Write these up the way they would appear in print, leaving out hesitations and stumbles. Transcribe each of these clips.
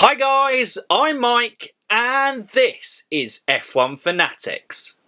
Hi guys, I'm Mike and this is F1 Fanatics.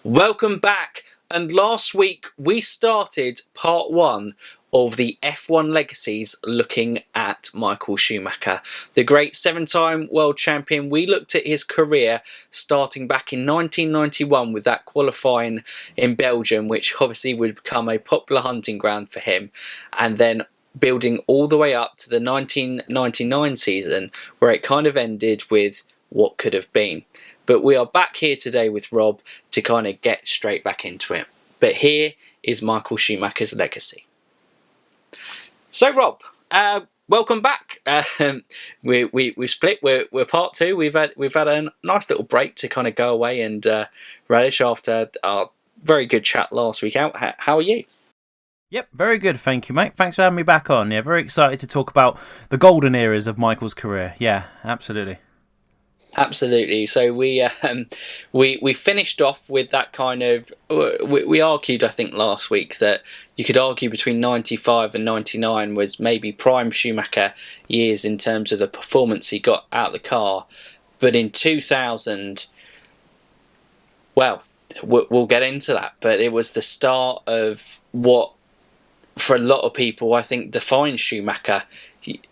Welcome back, and last week we started part 1 of the F1 Legacies looking at Michael Schumacher, the great 7-time world champion. We looked at his career starting back in 1991 with that qualifying in Belgium, which obviously would become a popular hunting ground for him, and then building all the way up to the 1999 season where it kind of ended with what could have been. But we are back here today with Rob to kind of get straight back into it. But here is Michael Schumacher's legacy. So Rob, welcome back. We split. We're part 2. We've had a nice little break to kind of go away and relish after our very good chat last week out. How are you? Yep, very good, thank you, mate. Thanks for having me back on. Yeah, very excited to talk about the golden eras of Michael's career. Yeah, absolutely. Absolutely. So we finished off with that kind of. We argued, I think, last week that you could argue between 95 and 99 was maybe prime Schumacher years in terms of the performance he got out of the car, but in 2000, well, we'll get into that. But it was the start of what, for a lot of people, I think defines Schumacher.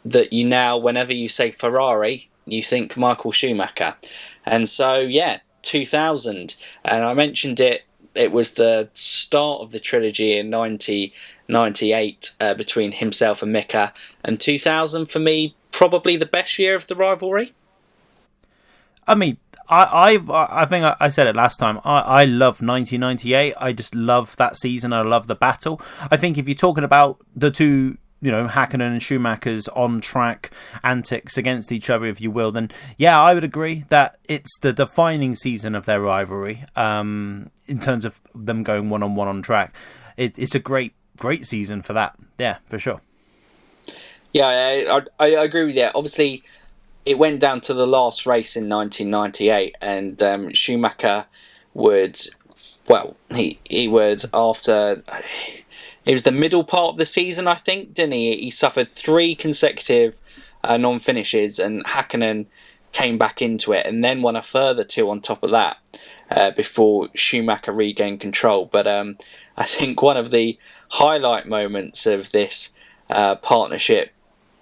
That you now, whenever you say Ferrari, you think Michael Schumacher. And so, yeah, 2000. And I mentioned it was the start of the trilogy in 1998 between himself and Mika. And 2000, for me, probably the best year of the rivalry. I mean, I think I said it last time. I love 1998. I just love that season. I love the battle. I think if you're talking about the two, Hakkinen and Schumacher's on-track antics against each other, if you will, then yeah, I would agree that it's the defining season of their rivalry in terms of them going one-on-one on track. It's a great season for that. Yeah, for sure. Yeah, I agree with that. Obviously, it went down to the last race in 1998, and Schumacher would, well, he would after. It was the middle part of the season, I think, didn't he? He suffered 3 consecutive non-finishes, and Hakkinen came back into it and then won a further 2 on top of that before Schumacher regained control. But I think one of the highlight moments of this partnership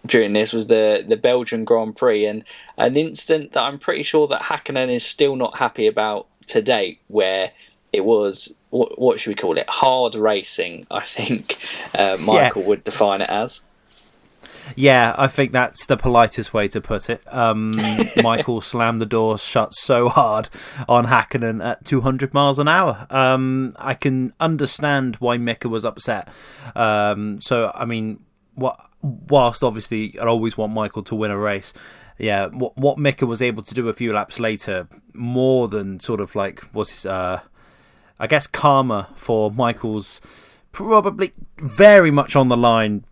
during this was the Belgian Grand Prix, and an instant that I'm pretty sure that Hakkinen is still not happy about to date, where it was, what should we call it, hard racing, I think Michael would define it as. Yeah, I think that's the politest way to put it. Michael slammed the door shut so hard on Hakkinen at 200 miles an hour. I can understand why Mika was upset. So, I mean, whilst obviously I'd always want Michael to win a race, yeah, what Mika was able to do a few laps later, more than sort of like was, I guess, karma for Michael's probably very much on the line,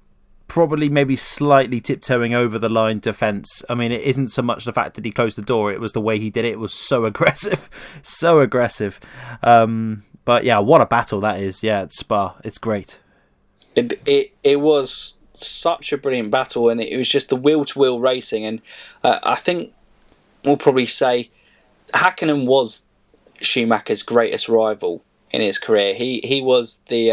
probably maybe slightly tiptoeing over the line defence. I mean, it isn't so much the fact that he closed the door, it was the way he did it. It was so aggressive, so aggressive. But yeah, what a battle that is. Yeah, it's Spa. It's great. It was such a brilliant battle, and it was just the wheel-to-wheel racing. And I think we'll probably say Hakkinen was Schumacher's greatest rival in his career. He was the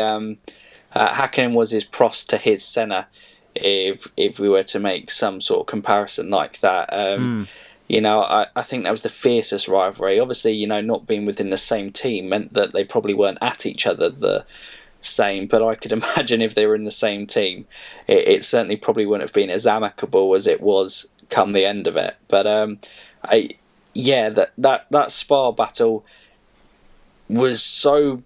Hakkinen was his Prost to his Senna, if we were to make some sort of comparison like that. I think that was the fiercest rivalry. Obviously, not being within the same team meant that they probably weren't at each other the same, but I could imagine if they were in the same team, it certainly probably wouldn't have been as amicable as it was come the end of it. But that Spa battle was so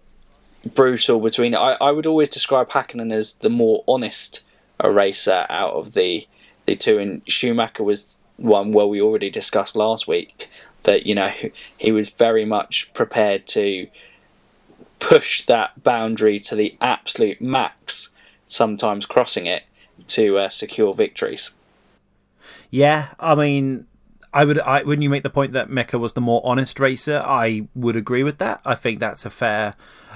brutal between. I would always describe Hakkinen as the more honest racer out of the two, and Schumacher was one where we already discussed last week that he was very much prepared to push that boundary to the absolute max, sometimes crossing it to secure victories. Yeah, I mean, when you make the point that Mika was the more honest racer, I would agree with that. I think that's a fair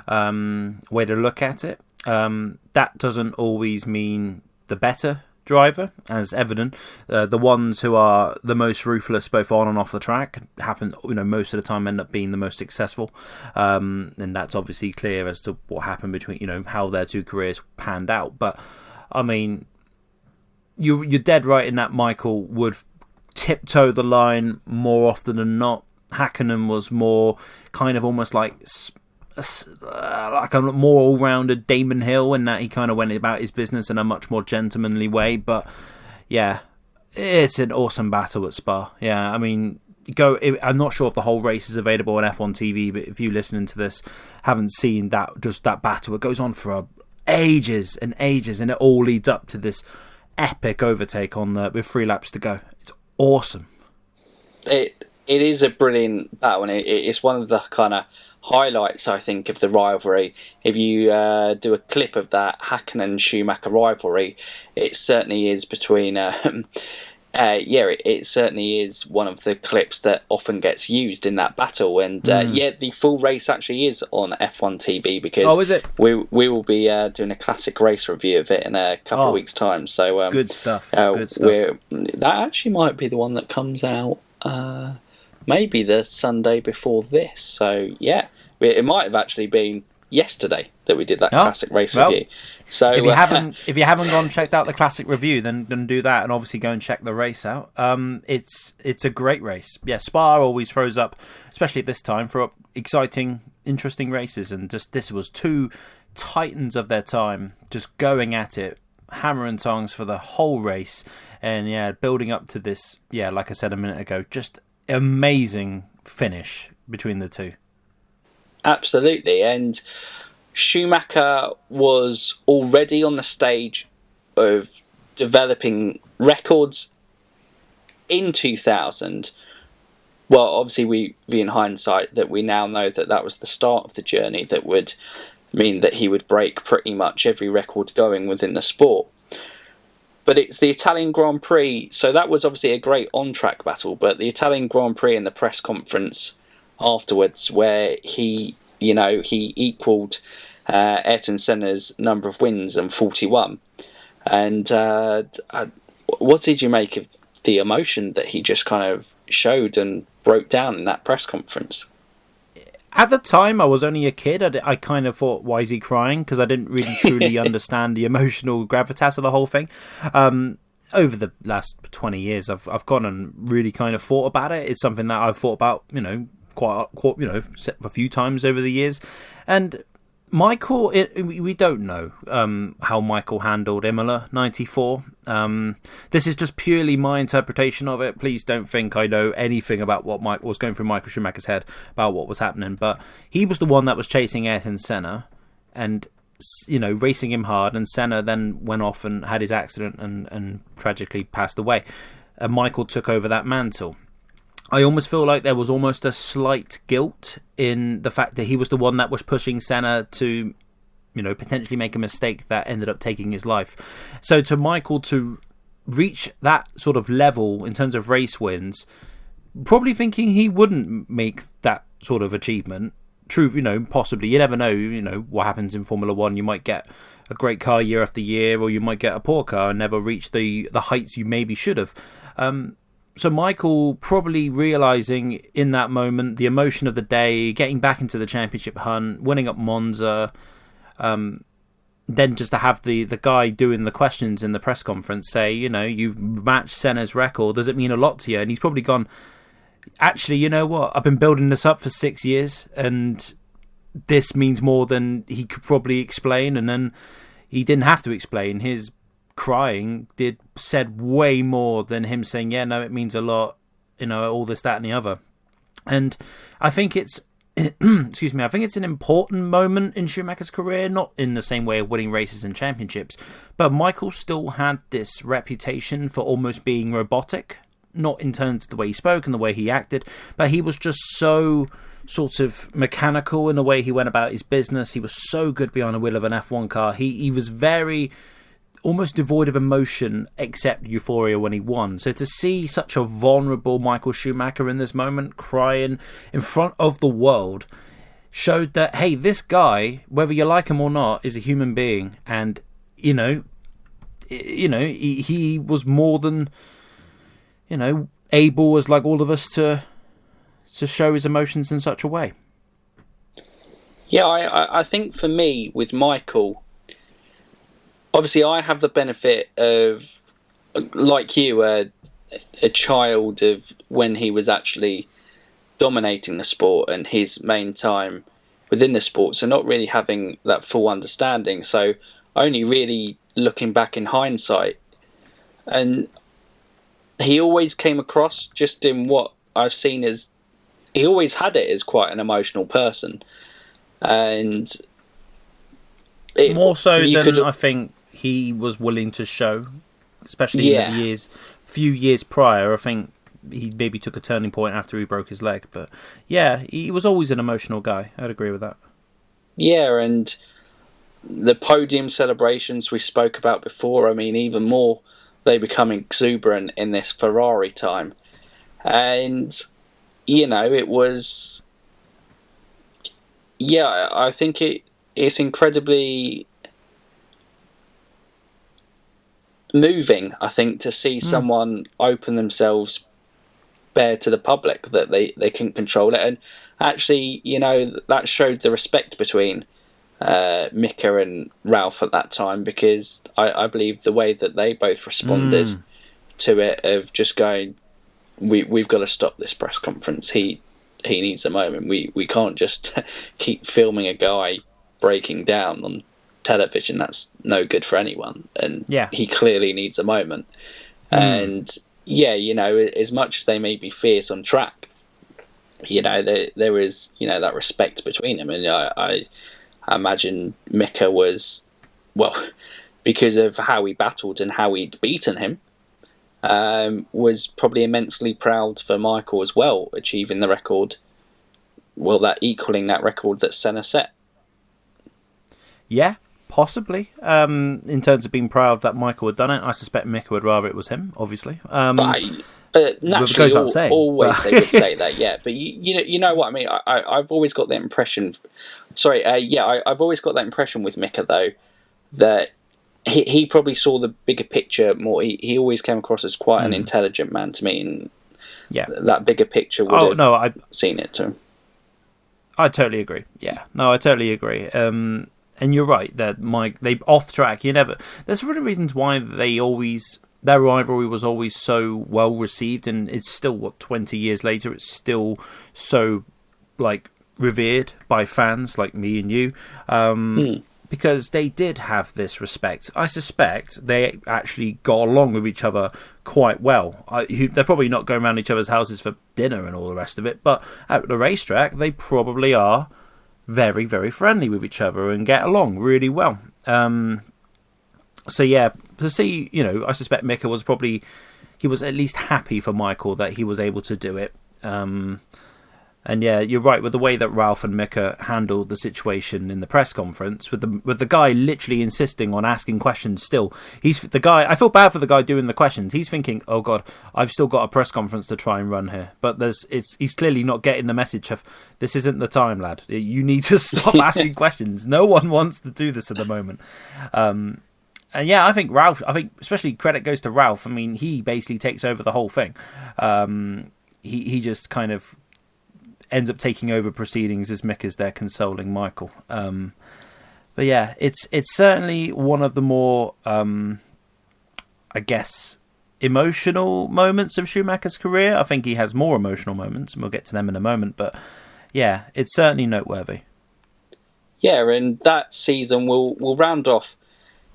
way to look at it. That doesn't always mean the better driver, as evident. The ones who are the most ruthless, both on and off the track, happen, most of the time end up being the most successful. And that's obviously clear as to what happened between, how their two careers panned out. But I mean, you're dead right in that Michael would tiptoe the line more often than not. Hakkinen was more kind of almost like a more all-rounded Damon Hill, in that he kind of went about his business in a much more gentlemanly way. But yeah, it's an awesome battle at Spa. Yeah, I mean, I'm not sure if the whole race is available on F1 TV, but if you listening to this haven't seen that battle, it goes on for ages and ages, and it all leads up to this epic overtake with 3 laps to go. It's awesome. It is a brilliant battle, and it's one of the kind of highlights, I think, of the rivalry. If you do a clip of that Hakkinen-Schumacher rivalry, it certainly is between... it certainly is one of the clips that often gets used in that battle. And the full race actually is on F1 TV, because is it? we will be doing a classic race review of it in a couple of weeks' time. So good stuff. That actually might be the one that comes out maybe the Sunday before this. So yeah, it might have actually been yesterday that we did that classic race review. So if you haven't gone and checked out the classic review, then do that, and obviously go and check the race out. It's a great race. Yeah, Spa always throws up, especially at this time, for exciting, interesting races, and just this was 2 titans of their time, just going at it, hammer and tongs for the whole race, and building up to this. Yeah, like I said a minute ago, just amazing finish between the two. Absolutely, and Schumacher was already on the stage of developing records in 2000. Well, obviously, we in hindsight that we now know that was the start of the journey that would mean that he would break pretty much every record going within the sport. But it's the Italian Grand Prix, so that was obviously a great on-track battle, but the Italian Grand Prix in the press conference afterwards, where he equalled Ayrton Senna's number of wins and 41. And what did you make of the emotion that he just kind of showed and broke down in that press conference? At the time, I was only a kid. I kind of thought, why is he crying? Because I didn't really truly understand the emotional gravitas of the whole thing. Over the last 20 years, I've gone and really kind of thought about it. It's something that I've thought about, quite a few times over the years. And Michael, we don't know how Michael handled Imola 94. This is just purely my interpretation of it. Please don't think I know anything about what was going through Michael Schumacher's head about what was happening. But he was the one that was chasing Ayrton Senna and, racing him hard. And Senna then went off and had his accident and tragically passed away. And Michael took over that mantle. I almost feel like there was almost a slight guilt in the fact that he was the one that was pushing Senna to, potentially make a mistake that ended up taking his life. So to Michael to reach that sort of level in terms of race wins, probably thinking he wouldn't make that sort of achievement. True, possibly. You never know, what happens in Formula One. You might get a great car year after year, or you might get a poor car and never reach the heights you maybe should have. So Michael probably realising in that moment the emotion of the day, getting back into the championship hunt, winning up Monza, then just to have the guy doing the questions in the press conference say, you've matched Senna's record, does it mean a lot to you? And he's probably gone, actually, you know what, I've been building this up for 6 years and this means more than he could probably explain. And then he didn't have to explain. His crying said way more than him saying, yeah, no, it means a lot, all this, that and the other. And I think it's excuse me, I think it's an important moment in Schumacher's career, not in the same way of winning races and championships, but Michael still had this reputation for almost being robotic, not in terms of the way he spoke and the way he acted, but he was just so sort of mechanical in the way he went about his business. He was so good behind the wheel of an F1 car. He was very almost devoid of emotion except euphoria when he won. So to see such a vulnerable Michael Schumacher in this moment crying in front of the world showed that, hey, this guy, whether you like him or not, is a human being, and he was more than able as like all of us to show his emotions in such a way. Yeah, I think for me with Michael, obviously I have the benefit of, like you, a child of when he was actually dominating the sport and his main time within the sport, so not really having that full understanding, so only really looking back in hindsight. And he always came across, just in what I've seen, as he always had it as quite an emotional person, and more so than I think he was willing to show, especially in the few years prior. I think he maybe took a turning point after he broke his leg, but yeah, he was always an emotional guy. I'd agree with that. Yeah, and the podium celebrations we spoke about before, I mean, even more, they become exuberant in this Ferrari time. And, it was... Yeah, I think it's incredibly moving, I think, to see someone open themselves bare to the public, that they can control it. And actually, that showed the respect between Mika and Ralph at that time, because I believe the way that they both responded to it, of just going, we've got to stop this press conference. He needs a moment. We can't just keep filming a guy breaking down on television. That's no good for anyone. And he clearly needs a moment. And as much as they may be fierce on track, there is that respect between them. And I imagine Mika was, well, because of how he battled and how he'd beaten him, was probably immensely proud for Michael as well, achieving the record, equaling that record that Senna set. Yeah, possibly. In terms of being proud that Michael had done it, I suspect Mika would rather it was him, obviously. Naturally, always they would say that, yeah. But you know what I mean. I've always got that impression. I've always got that impression with Mika, though, that he probably saw the bigger picture more. He always came across as quite an intelligent man to me, and that bigger picture would have seen it to him. I totally agree. Yeah, no, I totally agree. And you're right that they off track. There's really reasons why their rivalry was always so well received, and it's still 20 years later. It's still so revered by fans like me and you. Because they did have this respect. I suspect they actually got along with each other quite well. They're probably not going around each other's houses for dinner and all the rest of it, but at the racetrack, they probably are very, very friendly with each other and get along really well. So yeah, to see, I suspect Mika was he was at least happy for Michael that he was able to do it. And yeah, you're right with the way that Ralph and Mika handled the situation in the press conference, with the guy literally insisting on asking questions. Still, he's the guy. I feel bad for the guy doing the questions. He's thinking, "Oh God, I've still got a press conference to try and run here." But he's clearly not getting the message of, "This isn't the time, lad. You need to stop asking questions. No one wants to do this at the moment." And yeah, I think especially credit goes to Ralph. I mean, he basically takes over the whole thing. He just kind of ends up taking over proceedings as Mika's there consoling Michael. But yeah, it's certainly one of the more, I guess, emotional moments of Schumacher's career. I think he has more emotional moments, and we'll get to them in a moment. But yeah, it's certainly noteworthy. Yeah, and that season we'll round off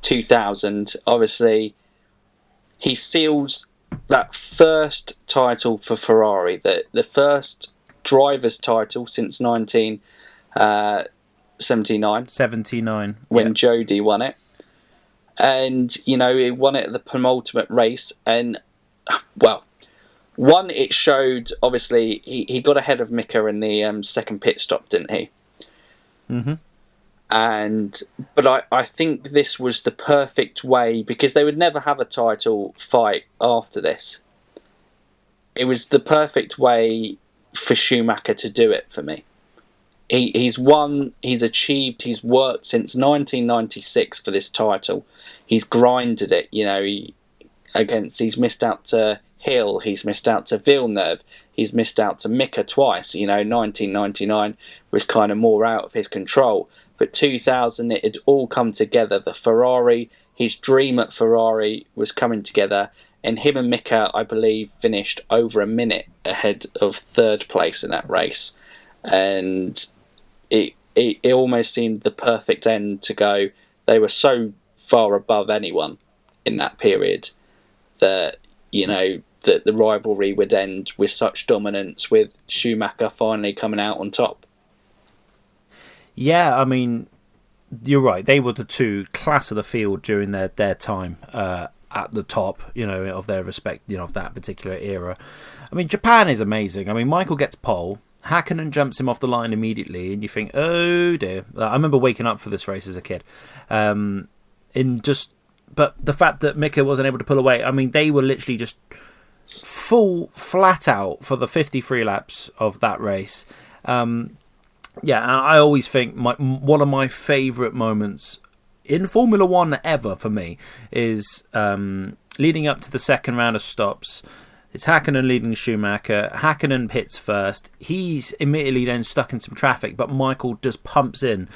2000. Obviously, he seals that first title for Ferrari, the first driver's title since 1979. 79. When Jody won it. And, he won it at the penultimate race. And, it showed, obviously, he got ahead of Mika in the second pit stop, didn't he? Mm-hmm. But I think this was the perfect way, because they would never have a title fight after this. It was the perfect way for Schumacher to do it for me. He's won, he's achieved, he's worked since 1996 for this title. He's grinded it, he's missed out to Hill, he's missed out to Villeneuve, he's missed out to Mika twice. 1999 was kind of more out of his control. But 2000, it had all come together. The Ferrari, his dream at Ferrari was coming together. And him and Mika, I believe, finished over a minute ahead of third place in that race. And it almost seemed the perfect end to go. They were so far above anyone in that period that, that the rivalry would end with such dominance, with Schumacher finally coming out on top. Yeah, I mean, you're right. They were the two class of the field during their time at the top, of their respect, of that particular era. I mean, Japan is amazing. I mean, Michael gets pole, Hakkinen jumps him off the line immediately, and you think, oh dear. I remember waking up for this race as a kid. But the fact that Mika wasn't able to pull away, I mean, they were literally just full flat out for the 53 laps of that race. Yeah, and I always think one of my favourite moments in Formula One ever for me is leading up to the second round of stops. It's Hakkinen leading Schumacher. Hakkinen pits first. He's immediately then stuck in some traffic, but Michael just pumps in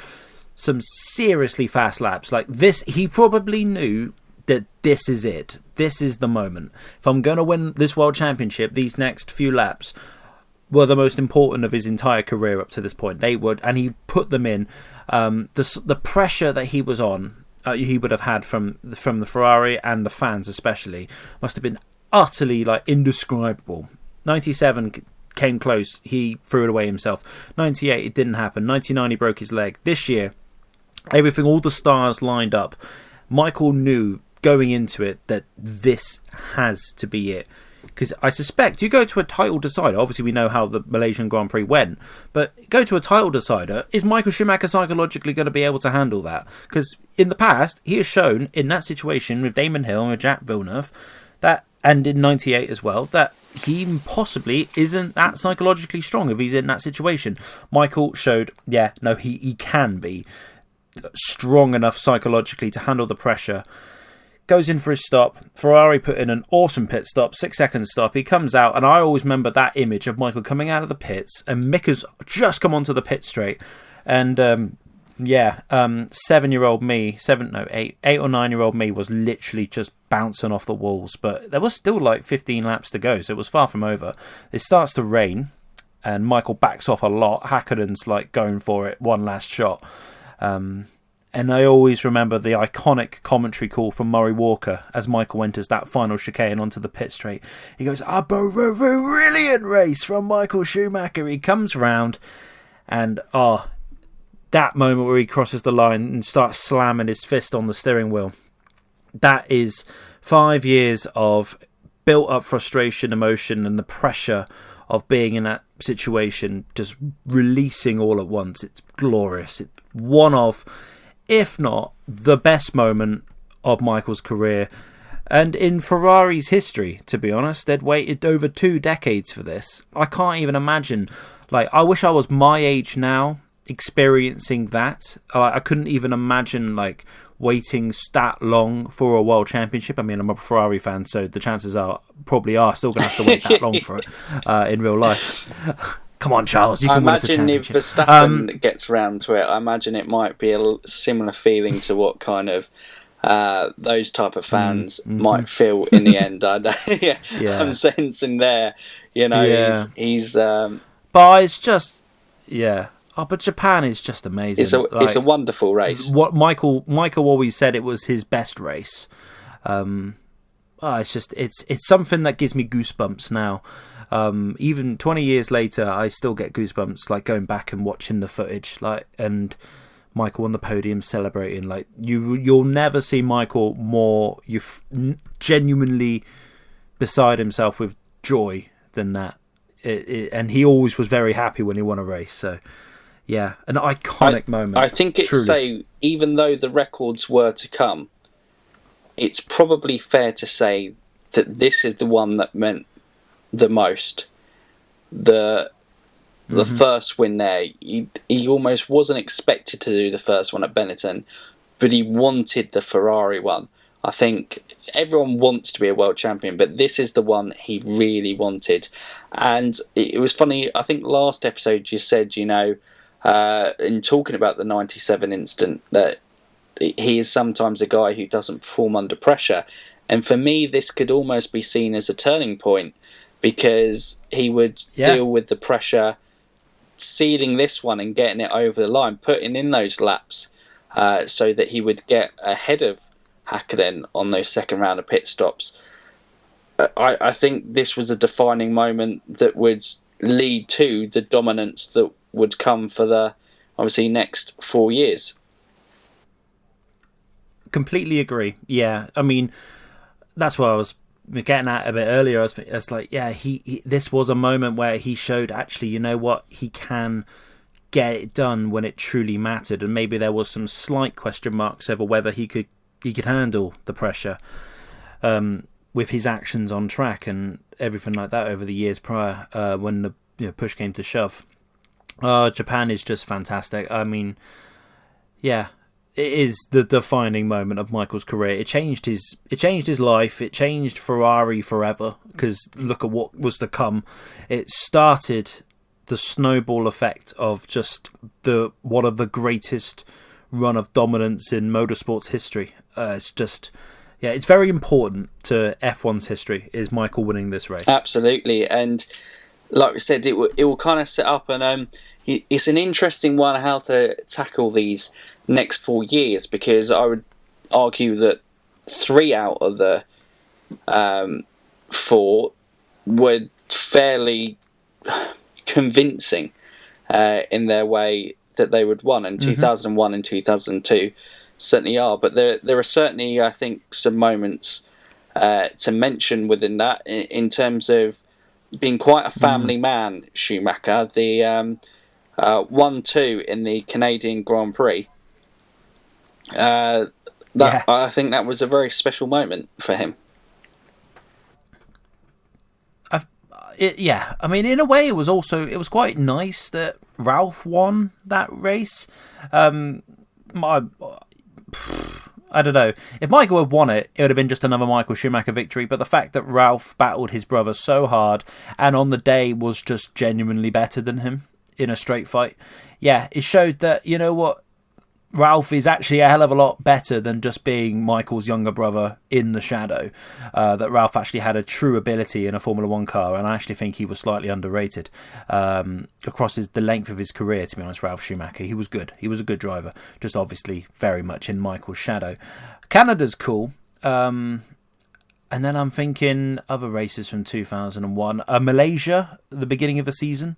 some seriously fast laps. Like this, he probably knew that this is it. This is the moment. If I'm going to win this World Championship, these next few laps were the most important of his entire career up to this point. They would, and he put them in. The pressure that he was on, he would have had from the Ferrari and the fans especially, must have been utterly indescribable. 97 came close, he threw it away himself. 98, it didn't happen. 99, he broke his leg. This year, everything, all the stars lined up. Michael knew going into it that this has to be it. Because I suspect you go to a title decider, obviously we know how the Malaysian Grand Prix went, but go to a title decider, is Michael Schumacher psychologically going to be able to handle that? Because in the past, he has shown in that situation with Damon Hill and with Jacques Villeneuve, and in 98 as well, that he possibly isn't that psychologically strong if he's in that situation. Michael showed, he can be strong enough psychologically to handle the pressure. Goes in for his stop. Ferrari put in an awesome pit stop, 6-second stop. He comes out, and I always remember that image of Michael coming out of the pits, and Mika's just come onto the pit straight. And 7-year-old me, 8 or 9-year-old me was literally just bouncing off the walls. But there was still 15 laps to go, so it was far from over. It starts to rain, and Michael backs off a lot. Hakkinen's going for it, one last shot. And I always remember the iconic commentary call from Murray Walker as Michael enters that final chicane onto the pit straight. He goes, a brilliant race from Michael Schumacher. He comes round and, that moment where he crosses the line and starts slamming his fist on the steering wheel. That is 5 years of built-up frustration, emotion, and the pressure of being in that situation, just releasing all at once. It's glorious. It's one of, if not the best moment of Michael's career, and in Ferrari's history, to be honest. They'd waited over 2 decades for this. I can't even imagine. I wish I was my age now, experiencing that. I couldn't even imagine, waiting that long for a world championship. I mean, I'm a Ferrari fan, so the chances are still going to have to wait that long for it in real life. Come on, Charles, you can win us a championship. If Verstappen gets round to it, I imagine it might be a similar feeling to what kind of those type of fans might feel in the end. I'm sensing there, he's but it's just, but Japan is just amazing. It's a wonderful race. What Michael always said, it was his best race. It's something that gives me goosebumps now. Even 20 years later, I still get goosebumps, going back and watching the footage, and Michael on the podium celebrating. You'll never see Michael more genuinely beside himself with joy than that. And he always was very happy when he won a race. So, Yeah, an iconic moment. I think it's truly. even though the records were to come, it's probably fair to say that this is the one that meant the most. The first win there, he almost wasn't expected to do the first one at Benetton, but he wanted the Ferrari one. I think everyone wants to be a world champion, but this is the one he really wanted. And it was funny, I think last episode you said, in talking about the 97 incident, that he is sometimes a guy who doesn't perform under pressure. And for me, this could almost be seen as a turning point, because he would deal with the pressure, sealing this one and getting it over the line, putting in those laps so that he would get ahead of Häkkinen on those second round of pit stops. I think this was a defining moment that would lead to the dominance that would come for the, obviously, next 4 years. Completely agree. Yeah, I mean, that's what I was getting at a bit earlier. I was like, yeah, he this was a moment where he showed, actually, you know what, he can get it done when it truly mattered, and maybe there was some slight question marks over whether he could handle the pressure with his actions on track and everything like that over the years prior, when the push came to shove. Japan is just fantastic. I mean, yeah, it is the defining moment of Michael's career. It changed his life. It changed Ferrari forever, because look at what was to come. It started the snowball effect of just one of the greatest run of dominance in motorsports history. It's just, yeah, it's very important to F1's history, is Michael winning this race. Absolutely, and like we said, it will kind of set up, and it's an interesting one how to tackle these next 4 years, because I would argue that 3 out of the 4 were fairly convincing in their way that they would won, and 2001 and 2002 certainly are. But there are certainly, I think, some moments to mention within that in terms of being quite a family man, Schumacher. The 1-2 in the Canadian Grand Prix. I think that was a very special moment for him. I mean, in a way, it was quite nice that Ralph won that race. I don't know. If Michael had won it, it would have been just another Michael Schumacher victory. But the fact that Ralph battled his brother so hard and on the day was just genuinely better than him in a straight fight, yeah, it showed that, you know what, Ralph is actually a hell of a lot better than just being Michael's younger brother in the shadow. That Ralph actually had a true ability in a Formula One car, and I actually think he was slightly underrated across the length of his career, to be honest. Ralph Schumacher, he was good. He was a good driver, just obviously very much in Michael's shadow. Canada's cool. And then I'm thinking other races from 2001. Malaysia, the beginning of the season.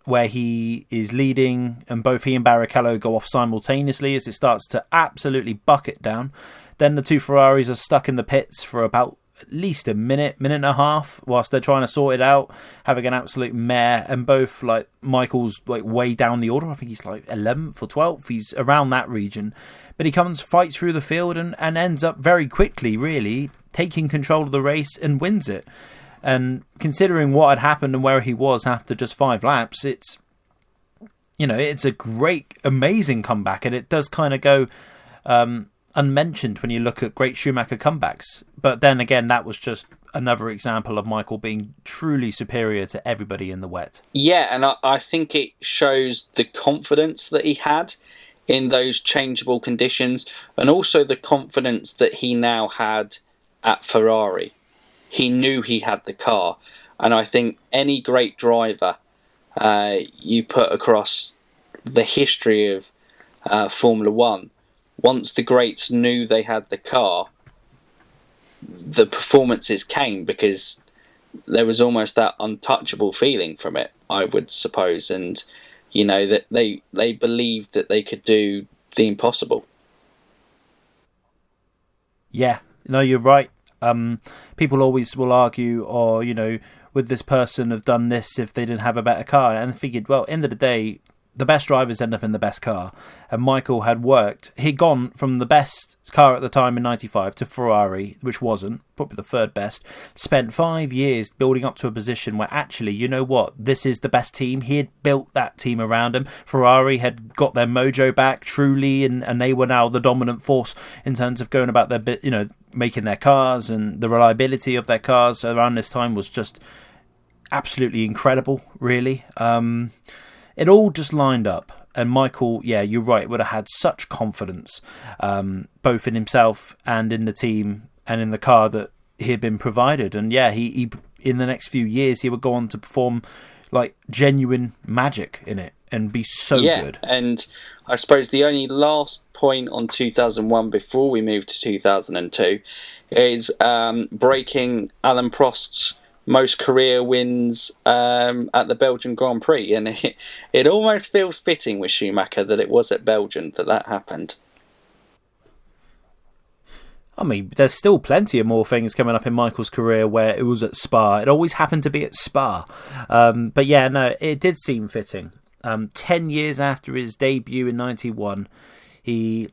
Where he is leading, and both he and Barrichello go off simultaneously as it starts to absolutely bucket down. Then the two Ferraris are stuck in the pits for about at least a minute and a half, whilst they're trying to sort it out, having an absolute mare. And both, like, Michael's like way down the order. I think he's like 11th or 12th. He's around that region. But he fights through the field and ends up very quickly, really, taking control of the race and wins it. And considering what had happened and where he was after just 5 laps, it's a great, amazing comeback. And it does kind of go unmentioned when you look at great Schumacher comebacks. But then again, that was just another example of Michael being truly superior to everybody in the wet. Yeah, and I think it shows the confidence that he had in those changeable conditions, and also the confidence that he now had at Ferrari. He knew he had the car, and I think any great driver you put across the history of Formula One, once the greats knew they had the car, the performances came because there was almost that untouchable feeling from it, I would suppose, and that they believed that they could do the impossible. Yeah, no, you're right. People always will argue, would this person have done this if they didn't have a better car? And I figured, well, end of the day, the best drivers end up in the best car. And Michael had worked. He'd gone from the best car at the time in 95 to Ferrari, which wasn't, probably the third best. Spent 5 years building up to a position where actually, you know what, this is the best team. He had built that team around him. Ferrari had got their mojo back, truly, and they were now the dominant force in terms of going about their, making their cars, and the reliability of their cars around this time was just absolutely incredible, really. It all just lined up, and Michael, yeah, you're right, would have had such confidence, both in himself and in the team and in the car that he had been provided. And yeah, he in the next few years he would go on to perform like genuine magic in it and be so good. And I suppose the only last point on 2001 before we move to 2002 is breaking Alain Prost's most career wins at the Belgian Grand Prix, and it almost feels fitting with Schumacher that it was at Belgian that happened. I mean, there's still plenty of more things coming up in Michael's career where it was at Spa. It always happened to be at Spa. But yeah, no, it did seem fitting. 10 years after his debut in 91, he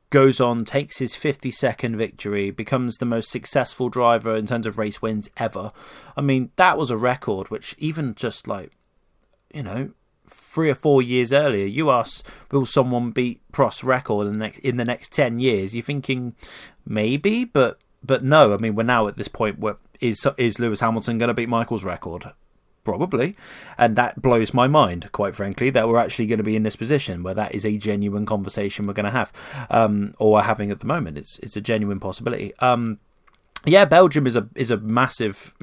goes on, takes his 52nd victory, becomes the most successful driver in terms of race wins ever. I mean, that was a record which even just 3 or 4 years earlier, you ask, will someone beat Prost's record in the next 10 years? You're thinking maybe, but no. I mean, we're now at this point where is Lewis Hamilton going to beat Michael's record? Probably. And that blows my mind, quite frankly, that we're actually going to be in this position where that is a genuine conversation we're going to have, or are having at the moment. It's a genuine possibility. Yeah, Belgium is a massive,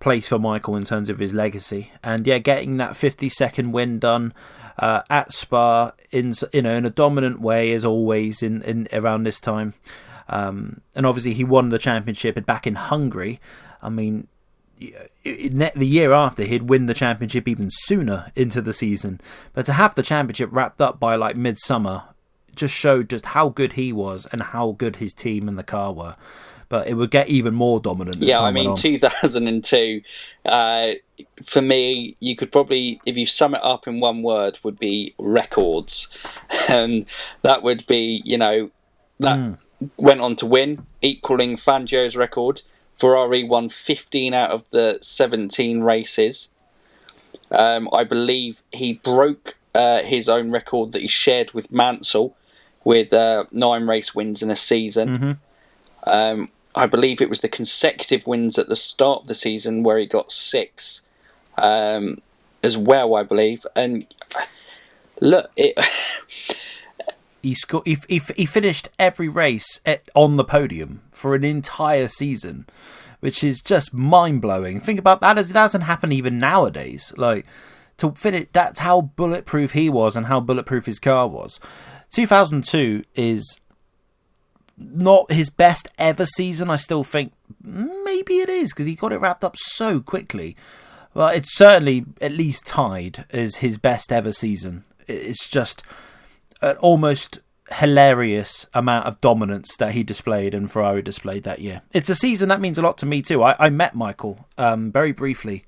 place for Michael in terms of his legacy. And yeah, getting that 52nd win done at Spa in a dominant way as always in around this time. And obviously he won the championship back in Hungary. I mean, the year after he'd win the championship even sooner into the season, but to have the championship wrapped up by like midsummer just showed just how good he was and how good his team and the car were. But it would get even more dominant. Yeah, I mean, 2002 for me, you could probably, if you sum it up in one word, would be records. And that would be, that went on to win, equaling Fangio's record. Ferrari won 15 out of the 17 races. I believe he broke his own record that he shared with Mansell with 9 race wins in a season. Mm-hmm. I believe it was the consecutive wins at the start of the season where he got 6 as well, I believe. And look, He finished every race on the podium for an entire season, which is just mind-blowing. Think about that, as it doesn't happen even nowadays. Like, to finish, that's how bulletproof he was and how bulletproof his car was. 2002 is not his best ever season. I still think maybe it is, because he got it wrapped up so quickly. Well, it's certainly at least tied as his best ever season. It's just an almost hilarious amount of dominance that he displayed and Ferrari displayed that year. It's a season that means a lot to me too. I met Michael very briefly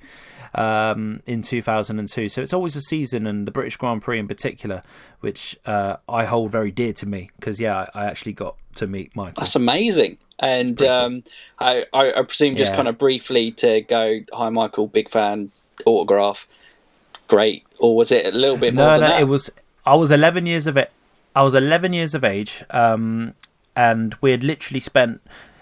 in 2002, so it's always a season, and the British Grand Prix in particular, which I hold very dear to me, because I actually got to meet Michael. That's amazing. And I presume just kind of briefly to go, hi Michael, big fan, autograph, great, or was it a little bit more than that? It was. I was 11 years of it. I was 11 years of age, and we had literally spent.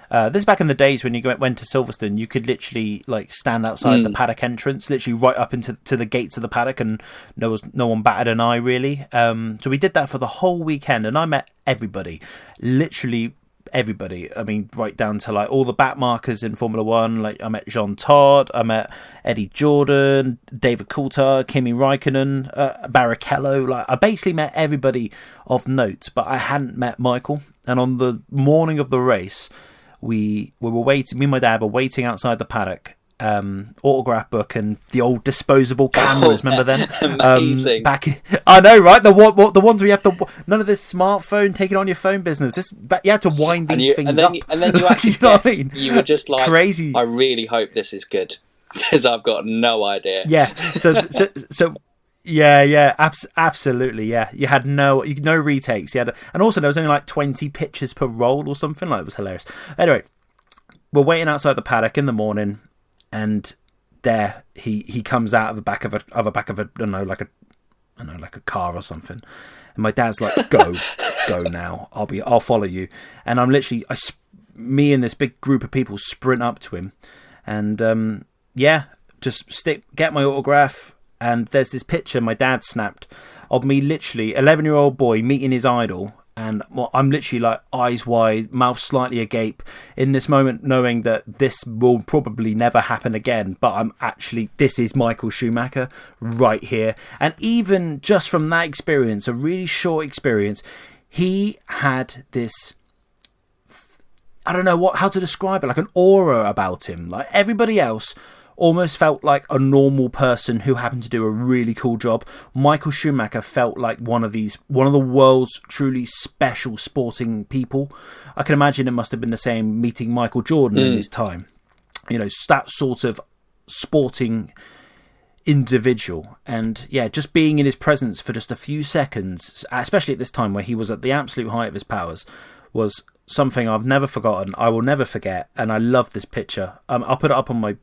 This is back in the days when you went to Silverstone. You could literally stand outside the paddock entrance, literally right up into the gates of the paddock, and no one batted an eye really. So we did that for the whole weekend, and I met everybody, literally everybody. I mean, right down to all the back markers in Formula One. I met Jean Todt, I met Eddie Jordan, David Coulthard, Kimi Raikkonen, Barrichello. I basically met everybody of note, but I hadn't met Michael. And on the morning of the race, we were waiting. Me and my dad were waiting outside the paddock. Autograph book and the old disposable cameras. Remember them? Amazing. I know, right? The ones where you have to, none of this smartphone, take it on your phone business. You had to wind these things up. And then you actually you know what I mean? You were just like, crazy. I really hope this is good. because I've got no idea. Yeah. So yeah, absolutely. Yeah, you had no retakes. And also there was only like 20 pictures per roll or something. Like, it was hilarious. Anyway, we're waiting outside the paddock in the morning, and there he comes out of the back of a I don't know, like a car or something. And my dad's like, go now. I'll follow you. And I'm literally, me and this big group of people sprint up to him, and just get my autograph. And there's this picture my dad snapped of me, literally 11-year-old boy meeting his idol. And I'm literally like eyes wide, mouth slightly agape in this moment, knowing that this will probably never happen again. But this is Michael Schumacher right here. And even just from that experience, a really short experience, he had this, I don't know how to describe it, like an aura about him. Like everybody else almost felt like a normal person who happened to do a really cool job. Michael Schumacher felt like one of the world's truly special sporting people. I can imagine it must have been the same meeting Michael Jordan in his time. You know, that sort of sporting individual. And yeah, just being in his presence for just a few seconds, especially at this time where he was at the absolute height of his powers, was something I've never forgotten. I will never forget, and I love this picture. I'll put it up on my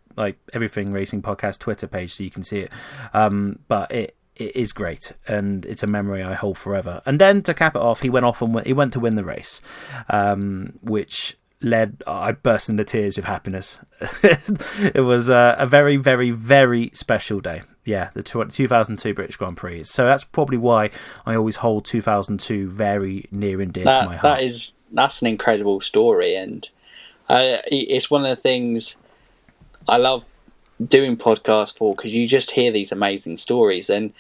Everything Racing Podcast Twitter page so you can see it. But it is great, and it's a memory I hold forever. And then to cap it off, he went to win the race, which led. I burst into tears with happiness. It was a very, very, very special day. Yeah, the 2002 British Grand Prix. So that's probably why I always hold 2002 very near and dear to my heart. That's an incredible story, and it's one of the things I love doing podcasts for, because you just hear these amazing stories, and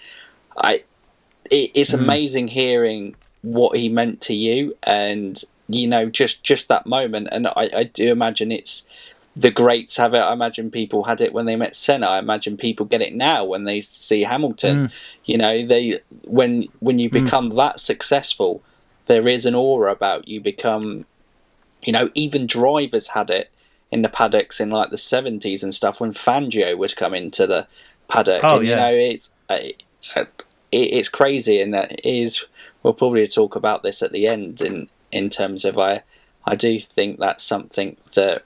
it's amazing hearing what he meant to you, and you know, just that moment. And I do imagine it's the greats have it. I imagine people had it when they met Senna. I imagine people get it now when they see Hamilton. You know, when you become that successful, there is an aura about you. Become, you know, even drivers had it in the paddocks in like the 70s and stuff, when Fangio would come into the paddock. Oh, and you know, it's crazy, and that is, we'll probably talk about this at the end in terms of I do think that's something that,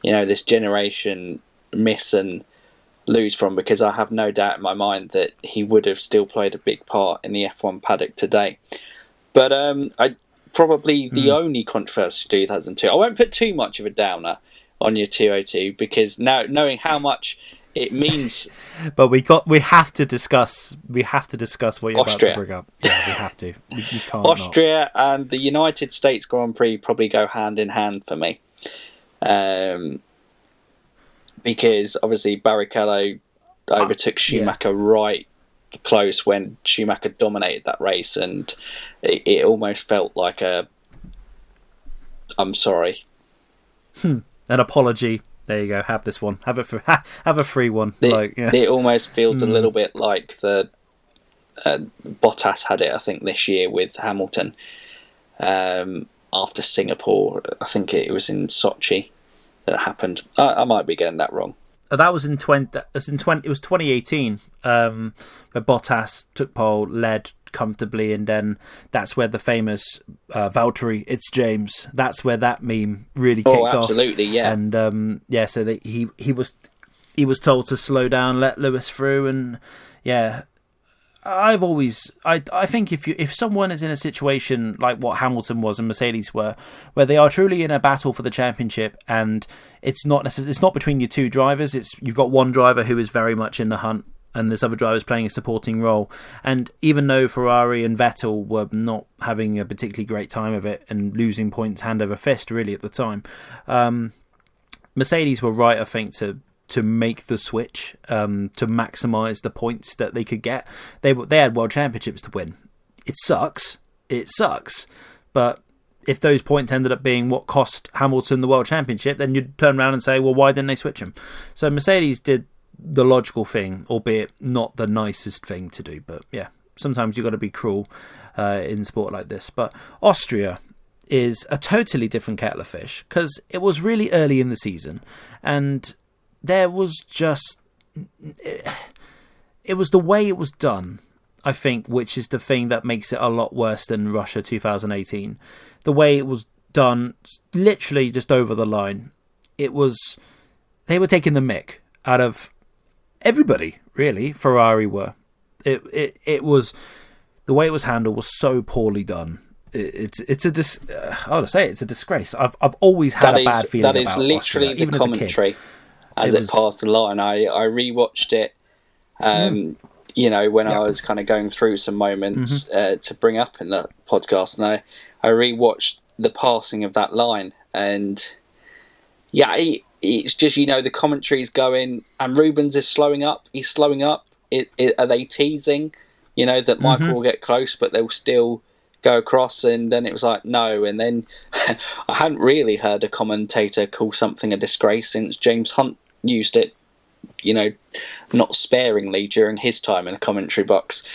you know, this generation miss and lose from, because I have no doubt in my mind that he would have still played a big part in the F1 paddock today. But I probably the only controversy 2002. I won't put too much of a downer on your 202, because now knowing how much it means. But we have to discuss what you're Austria. about to bring up. Yeah, we have to. We can't. Austria and the United States Grand Prix probably go hand in hand for me. Because obviously Barrichello overtook Schumacher right close when Schumacher dominated that race, and it almost felt like I'm sorry. An apology. There you go. Have this one. Have a free one. It almost feels a little bit like the Bottas had it, I think, this year with Hamilton. After Singapore, I think it was in Sochi that it happened. I might be getting that wrong. That was in 2018, where Bottas took pole, led comfortably, and then that's where the famous Valtteri, it's James. That's where that meme really kicked off. Oh, absolutely, yeah. And so that he was told to slow down, let Lewis through, and yeah. I think if someone is in a situation like what Hamilton was and Mercedes were, where they are truly in a battle for the championship, and it's not between your two drivers, you've got one driver who is very much in the hunt, and this other driver is playing a supporting role. And even though Ferrari and Vettel were not having a particularly great time of it and losing points hand over fist really at the time, Mercedes were right, I think, to make the switch, to maximise the points that they could get. They had world championships to win. It sucks, but if those points ended up being what cost Hamilton the world championship, then you'd turn around and say, well, why didn't they switch him? So Mercedes did the logical thing, albeit not the nicest thing to do. But yeah, sometimes you've got to be cruel in sport like this. But Austria is a totally different kettle of fish, because it was really early in the season, and there was just... It was the way it was done, I think, which is the thing that makes it a lot worse than Russia 2018. The way it was done, literally just over the line. It was... They were taking the mick out of everybody, really. Ferrari were. It was... The way it was handled was so poorly done. It's a disgrace. I've always had a bad feeling about that is literally Austria, the commentary as it passed the line. I rewatched it, when I was kind of going through some moments to bring up in the podcast, and I rewatched the passing of that line, and it's just the commentary's going, and Rubens is slowing up. He's slowing up. Are they teasing? That Michael will get close, but they'll still go across, and then it was like, no. And then I hadn't really heard a commentator call something a disgrace since James Hunt used it, not sparingly during his time in the commentary box.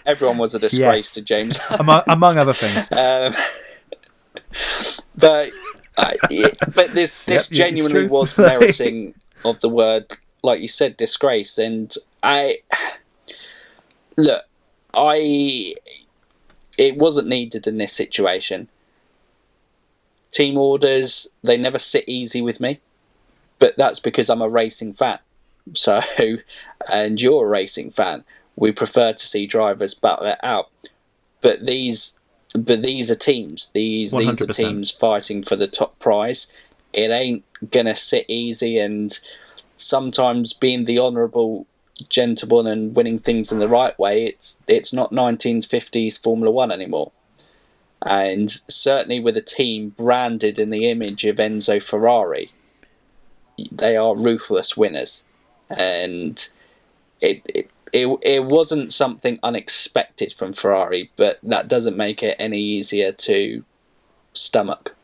Everyone was a disgrace to James Hunt. among other things. But this genuinely was meriting of the word, like you said, disgrace. And it wasn't needed in this situation. Team orders, they never sit easy with me, but that's because I'm a racing fan. So, and you're a racing fan. We prefer to see drivers battle it out. But these are teams. These are teams fighting for the top prize. It ain't gonna sit easy, and sometimes being the honourable gentleman and winning things in the right way, it's not 1950s Formula One anymore. And certainly with a team branded in the image of Enzo Ferrari, they are ruthless winners. And it wasn't something unexpected from Ferrari, but that doesn't make it any easier to stomach.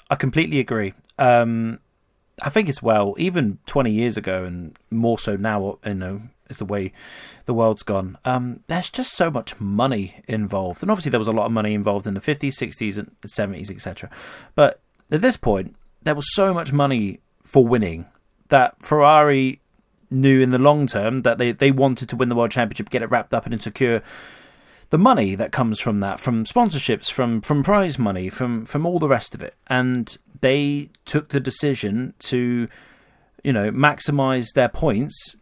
I completely agree. I think it's even 20 years ago, and more so now, is the way the world's gone. There's just so much money involved. And obviously there was a lot of money involved in the 50s, 60s, and 70s, etc. But at this point, there was so much money for winning that Ferrari knew in the long term that they wanted to win the World Championship, get it wrapped up and secure the money that comes from that, from sponsorships, from prize money, from all the rest of it. And they took the decision to, maximise their points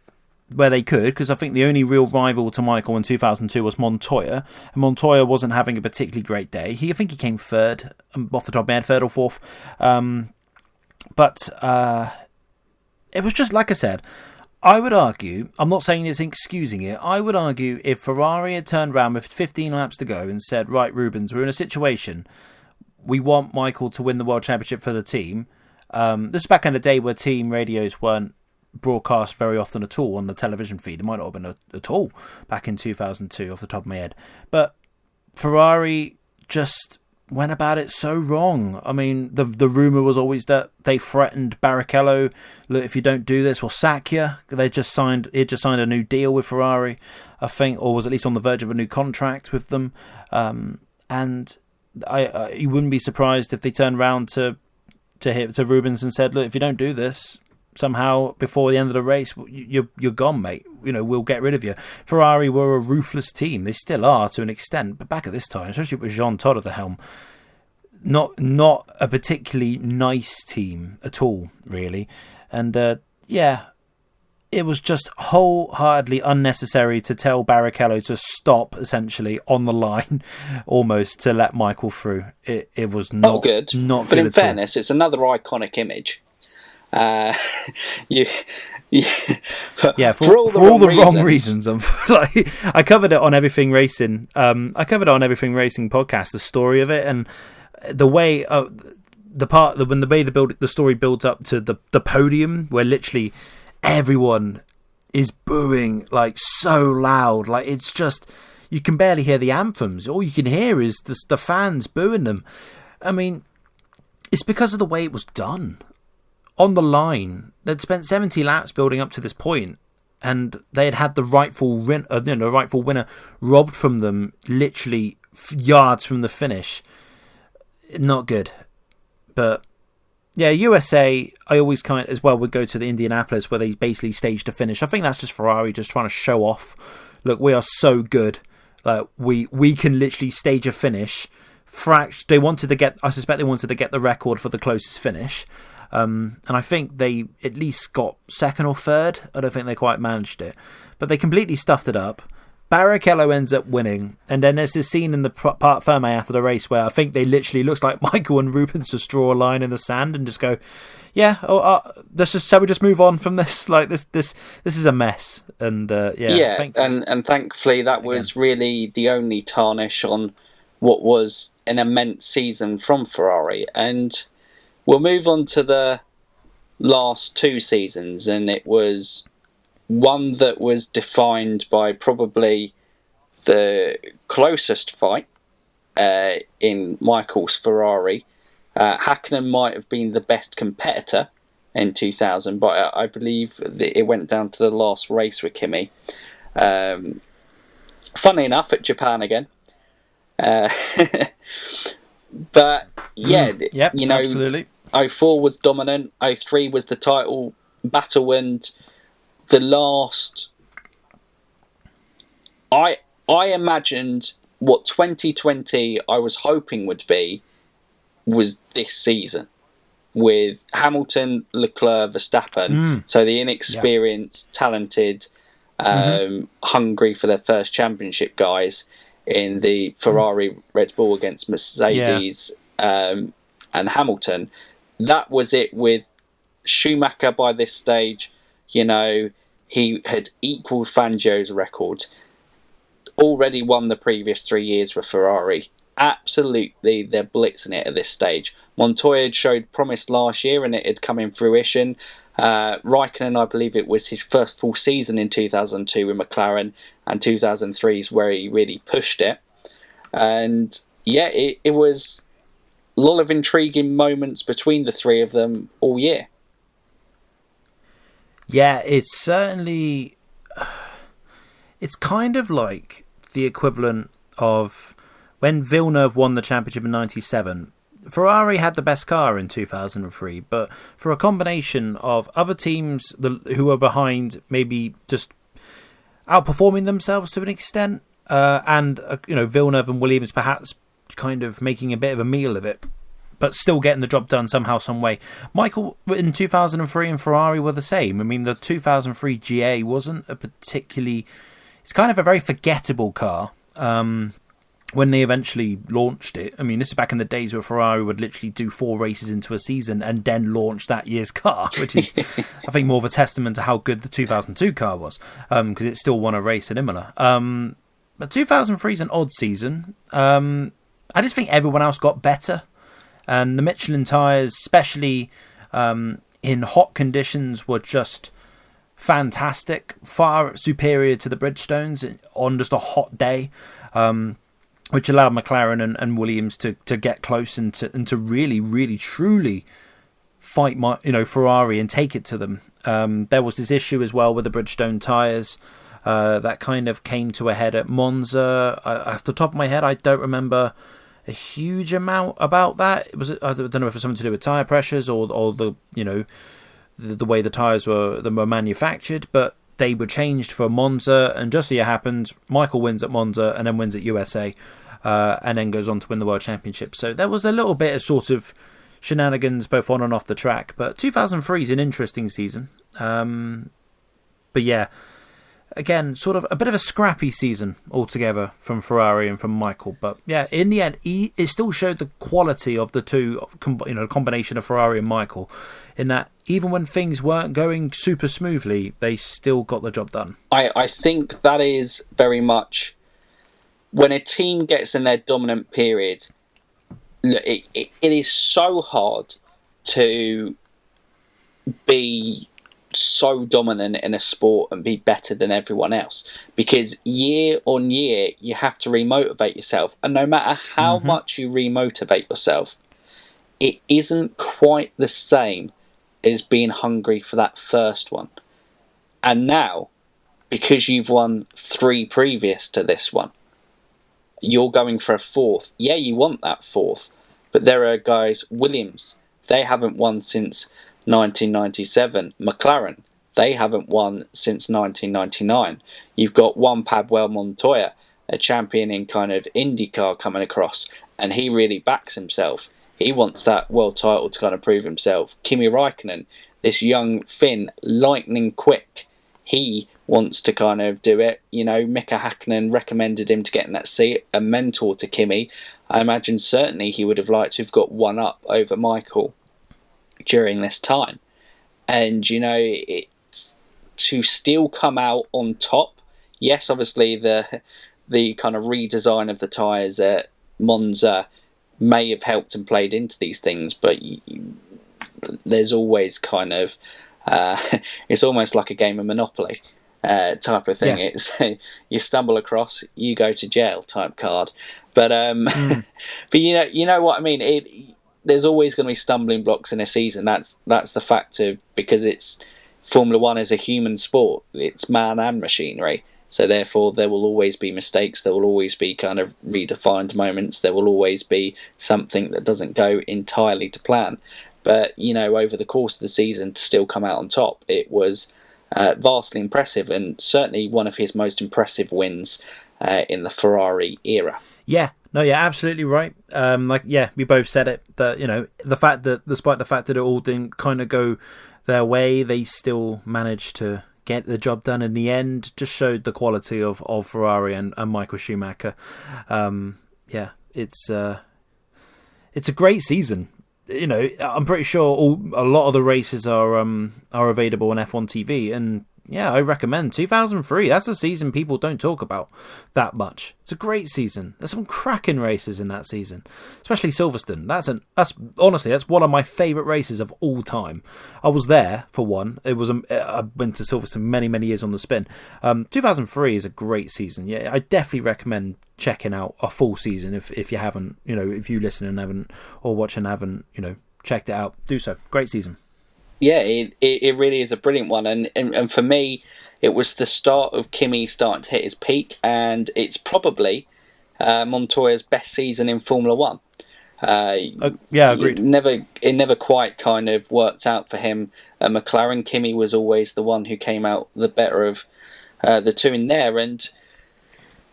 where they could, because I think the only real rival to Michael in 2002 was Montoya, and Montoya wasn't having a particularly great day. I think he came third, off the top of my head, third or fourth. But it was just, like I said, I would argue, I'm not saying this excusing it, I would argue if Ferrari had turned around with 15 laps to go and said, right, Rubens, we're in a situation, we want Michael to win the World Championship for the team. This is back in the day where team radios weren't broadcast very often at all on the television feed. It might not have been at all back in 2002 off the top of my head. But Ferrari just went about it so wrong. I mean, the rumour was always that they threatened Barrichello. Look, if you don't do this, we'll sack you. He had just signed a new deal with Ferrari, I think, or was at least on the verge of a new contract with them. And you wouldn't be surprised if they turned around to Rubens and said, look, if you don't do this somehow before the end of the race, you're gone, mate. We'll get rid of you. Ferrari were a ruthless team. They still are to an extent, but back at this time, especially with Jean Todt at the helm, not a particularly nice team at all, really. And it was just wholeheartedly unnecessary to tell Barrichello to stop, essentially, on the line, almost, to let Michael through. It was not good. Not but good in fairness, it's another iconic image. For all the wrong reasons. I covered it on Everything Racing. I covered it on Everything Racing podcast, the story of it, and the way the story builds up to the podium, where literally everyone is booing like so loud, like it's just you can barely hear the anthems. All you can hear is the fans booing them. I mean, it's because of the way it was done. On the line, they'd spent 70 laps building up to this point, and they had the rightful winner robbed from them literally yards from the finish. not good. But yeah, USA, I always kind of, as well, would go to the Indianapolis where they basically staged a finish. I think that's just Ferrari just trying to show off. Look, we are so good. We can literally stage a finish. They wanted to get, I suspect they wanted to get the record for the closest finish. And I think they at least got second or third. I don't think they quite managed it. But they completely stuffed it up. Barrichello ends up winning, and then there's this scene in the Parc Fermé after the race where I think they literally, looks like Michael and Rubens just draw a line in the sand and just go, yeah, shall we just move on from this? Like this is a mess. And and thankfully that was really the only tarnish on what was an immense season from Ferrari. And we'll move on to the last two seasons, and it was one that was defined by probably the closest fight in Michael's Ferrari. Häkkinen might have been the best competitor in 2000, but I believe that it went down to the last race with Kimi. Funnily enough, at Japan again. But yeah, absolutely. 04 was dominant, 03 was the title battle, and the last, I imagined what 2020 I was hoping would be was this season with Hamilton, Leclerc, Verstappen. So the inexperienced, talented, hungry for their first championship guys in the Ferrari Red Bull against Mercedes and Hamilton. That was it with Schumacher by this stage. You know, he had equalled Fangio's record, already won the previous 3 years with Ferrari. Absolutely, they're blitzing it at this stage. Montoya had showed promise last year and it had come in fruition. Raikkonen, I believe it was his first full season in 2002 with McLaren, and 2003 is where he really pushed it. And yeah, it was a lot of intriguing moments between the three of them all year. Yeah, it's certainly... It's kind of like the equivalent of when Villeneuve won the championship in 97. Ferrari had the best car in 2003, but for a combination of other teams who were behind maybe just outperforming themselves to an extent, and Villeneuve and Williams perhaps kind of making a bit of a meal of it, but still getting the job done somehow, some way. Michael, in 2003 and Ferrari were the same. I mean, the 2003 GA wasn't a particularly... It's kind of a very forgettable car when they eventually launched it. I mean, this is back in the days where Ferrari would literally do 4 races into a season and then launch that year's car, which is, I think, more of a testament to how good the 2002 car was, because it still won a race at Imola. But 2003 is an odd season. I just think everyone else got better. And the Michelin tyres, especially in hot conditions, were just fantastic, far superior to the Bridgestones on just a hot day, which allowed McLaren and Williams to get close and to really, really, truly fight Ferrari and take it to them. There was this issue as well with the Bridgestone tyres that kind of came to a head at Monza. Off the top of my head, I don't remember a huge amount about that. I don't know if it was something to do with tyre pressures or the the way the tyres were manufactured, but they were changed for Monza, and just so it happened, Michael wins at Monza and then wins at USA, and then goes on to win the World Championship. So there was a little bit of sort of shenanigans both on and off the track, but 2003 is an interesting season. But yeah, again, sort of a bit of a scrappy season altogether from Ferrari and from Michael. But yeah, in the end, it still showed the quality of the two, combination of Ferrari and Michael, in that even when things weren't going super smoothly, they still got the job done. I think that is very much when a team gets in their dominant period, it is so hard to be so dominant in a sport and be better than everyone else, because year on year you have to remotivate yourself, and no matter how much you remotivate yourself, it isn't quite the same as being hungry for that first one. And now, because you've won 3 previous to this one, you're going for a 4th. Yeah, you want that 4th, But there are guys, Williams, they haven't won since 1997. McLaren, they haven't won since 1999. You've got Juan Pablo Montoya, a champion in kind of IndyCar coming across, and he really backs himself. He wants that world title to kind of prove himself. Kimi Räikkönen, this young Finn, lightning quick, he wants to kind of do it. You know, Mika Hakkinen recommended him to get in that seat, a mentor to Kimi. I imagine certainly he would have liked to have got one up over Michael during this time. And, you know, it's to still come out on top. Yes, obviously the kind of redesign of the tyres at Monza may have helped and played into these things, but there's always kind of it's almost like a game of Monopoly type of thing. Yeah. It's you stumble across, you go to jail type card. But but you know what I mean. There's always going to be stumbling blocks in a season. That's the fact of, because it's Formula One is a human sport. It's man and machinery. So therefore, there will always be mistakes. There will always be kind of redefined moments. There will always be something that doesn't go entirely to plan. But, you know, over the course of the season, to still come out on top, it was vastly impressive, and certainly one of his most impressive wins in the Ferrari era. Yeah, no, you're absolutely right. We both said it, that, you know, the fact that despite the fact that it all didn't kind of go their way, they still managed to get the job done in the end. Just showed the quality of Ferrari and Michael Schumacher. It's a great season. You know, I'm pretty sure a lot of the races are available on F1 TV, and yeah, I recommend 2003. That's a season people don't talk about that much. It's a great season. There's some cracking races in that season, especially Silverstone. That's one of my favourite races of all time. I was there for one. I went to Silverstone many years on the spin. 2003 is a great season. Yeah, I definitely recommend checking out a full season if you haven't. You know, if you listen and haven't, or watch and haven't, you know, checked it out, do so. Great season. Yeah, it really is a brilliant one, and for me, it was the start of Kimi starting to hit his peak, and it's probably Montoya's best season in Formula One. Agreed. It never quite kind of worked out for him at McLaren. Kimi was always the one who came out the better of the two in there, and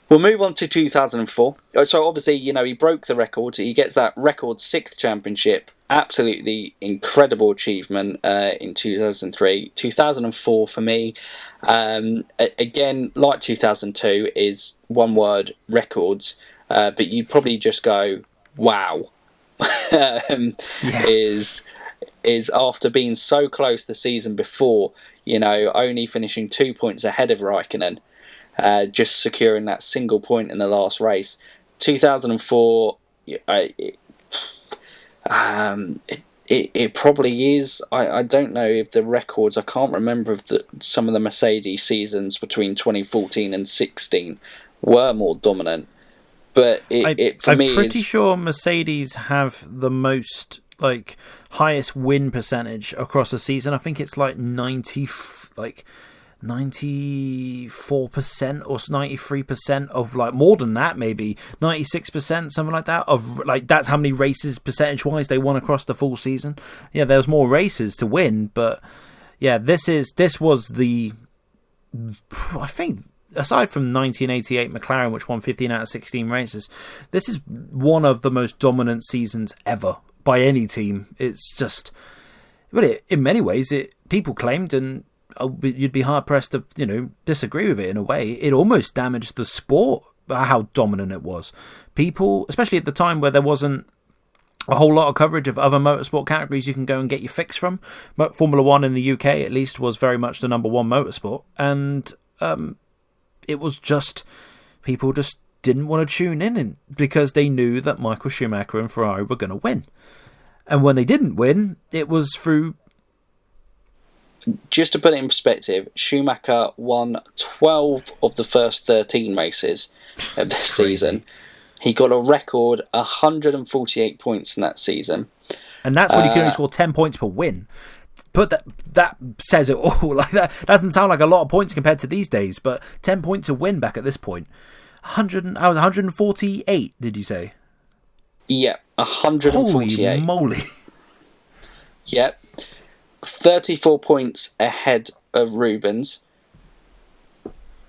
we'll move on to 2004. So obviously, you know, he broke the record. He gets that record 6th championship. Absolutely incredible achievement in 2003. 2004 for me, again, like 2002, is one word, records. But you'd probably just go, wow. Is after being so close the season before, you know, only finishing 2 points ahead of Räikkönen, just securing that single point in the last race. 2004, it probably is. I don't know if the records, I can't remember if some of the Mercedes seasons between 2014 and 16 were more dominant. But I'm pretty sure Mercedes have the most, like, highest win percentage across the season. I think it's like 94% or 93% of, like, more than that, maybe 96%, something like that, of, like, that's how many races percentage wise they won across the full season. Yeah, there's more races to win, but yeah, this was the, I think, aside from 1988 McLaren, which won 15 out of 16 races, this is one of the most dominant seasons ever by any team. It's just, well, in many ways, people claimed, and you'd be hard pressed to, you know, disagree with it in a way. It almost damaged the sport how dominant it was. People, especially at the time where there wasn't a whole lot of coverage of other motorsport categories you can go and get your fix from. Formula One in the UK, at least, was very much the number one motorsport, and it was just, people just didn't want to tune in because they knew that Michael Schumacher and Ferrari were going to win. And when they didn't win, it was through... Just to put it in perspective, Schumacher won 12 of the first 13 races of this season. He got a record 148 points in that season. And that's when he could only score 10 points per win. That says it all. Like, that doesn't sound like a lot of points compared to these days, but 10 points a win back at this point. 148, did you say? Yeah, Holy 148. moly. Yep. 34 points ahead of Rubens.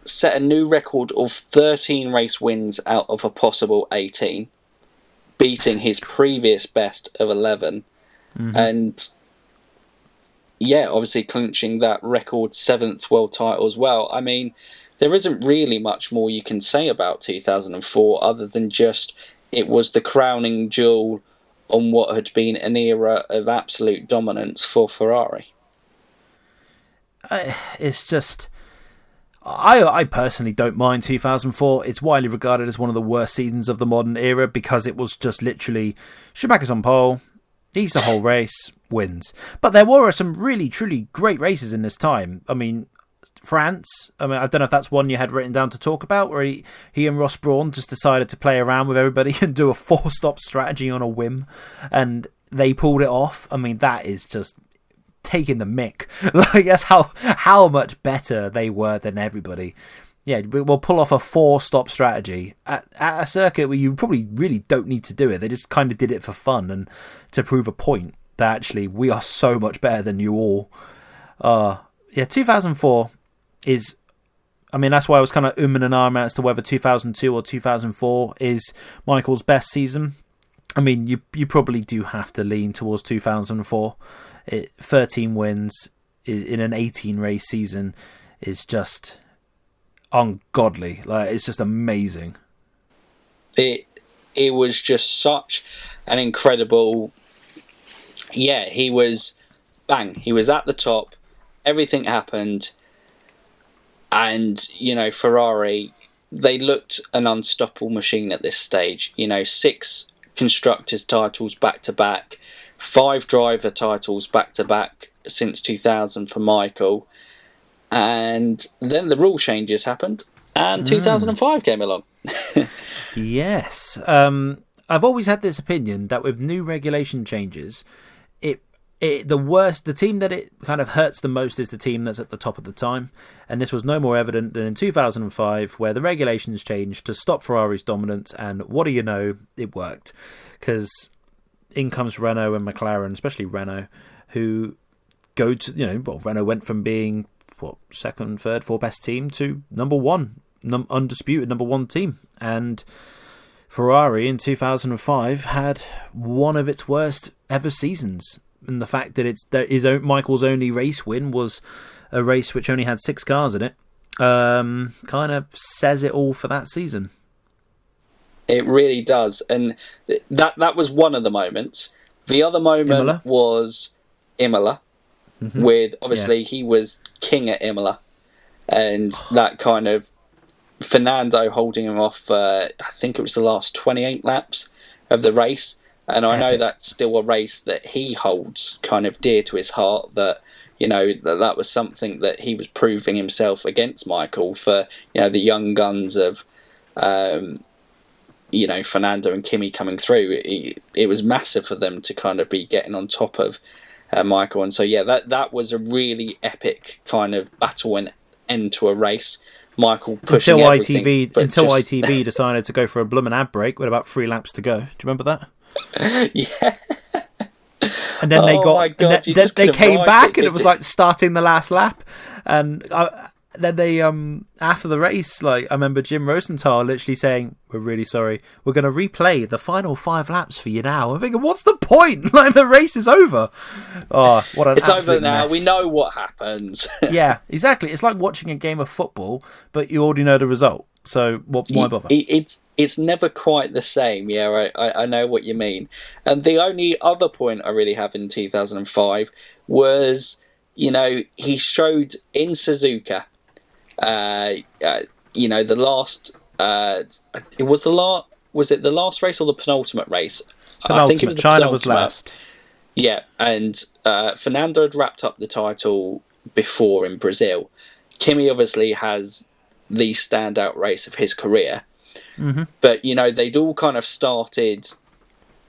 Set a new record of 13 race wins out of a possible 18, beating his previous best of 11. And yeah, obviously clinching that record 7th world title as well. I mean, there isn't really much more you can say about 2004 other than just it was the crowning jewel on what had been an era of absolute dominance for Ferrari. It's just... I personally don't mind 2004. It's widely regarded as one of the worst seasons of the modern era because it was just literally Schumacher's on pole, he's the whole race, wins. But there were some really, truly great races in this time. I mean, France, I don't know if that's one you had written down to talk about, where he and Ross Brawn just decided to play around with everybody and do a 4-stop strategy on a whim, and they pulled it off. I mean, that is just taking the mick. Like, that's how much better they were than everybody. Yeah, we'll pull off a 4-stop strategy at a circuit where you probably really don't need to do it. They just kind of did it for fun and to prove a point that actually we are so much better than you all. 2004 is... I mean, that's why I was kind of and ahhing as to whether 2002 or 2004 is Michael's best season. I mean, you probably do have to lean towards 2004. 13 wins in an 18-race season is just ungodly. Like, it's just amazing. It was just such an incredible... Yeah, he was... Bang. He was at the top. Everything happened. And, Ferrari, they looked an unstoppable machine at this stage. 6 constructors titles back-to-back. 5 driver titles back-to-back since 2000 for Michael. And then the rule changes happened, and 2005 came along. Yes. I've always had this opinion that with new regulation changes, the team that it kind of hurts the most is the team that's at the top at the time. And this was no more evident than in 2005, where the regulations changed to stop Ferrari's dominance, and what do you know, it worked. Because in comes Renault and McLaren, especially Renault, who go to, Renault went from being, second, third, fourth best team to number one, undisputed number one team. And Ferrari in 2005 had one of its worst ever seasons. And the fact that Michael's only race win was a race which only had 6 cars in it, kind of says it all for that season. It really does. And that was one of the moments. The other moment was Imola, with, obviously, he was king at Imola. And that kind of Fernando holding him off, I think it was the last 28 laps of the race. And I know that's still a race that he holds kind of dear to his heart, that, that was something that he was proving himself against Michael for, the young guns of... Fernando and Kimi coming through. It was massive for them to kind of be getting on top of Michael. And so, yeah, that was a really epic kind of battle and end to a race. Michael pushing until everything. ITV decided to go for a bloomin' ad break with about 3 laps to go. Do you remember that? Yeah. And then they came back, and it was like starting the last lap. And then they after the race, like, I remember Jim Rosenthal literally saying, "We're really sorry. We're going to replay the final 5 laps for you now." I'm thinking, what's the point? Like, the race is over. Oh, what an It's over now. mess. We know what happens. Yeah, exactly. It's like watching a game of football, but you already know the result. So why bother? It's never quite the same. Yeah, I know what you mean. And the only other point I really have in 2005 was, he showed in Suzuka. The last... was it the last race or the penultimate race? I think it was the China was last. Yeah, and Fernando had wrapped up the title before in Brazil. Kimi obviously has the standout race of his career. But, they'd all kind of started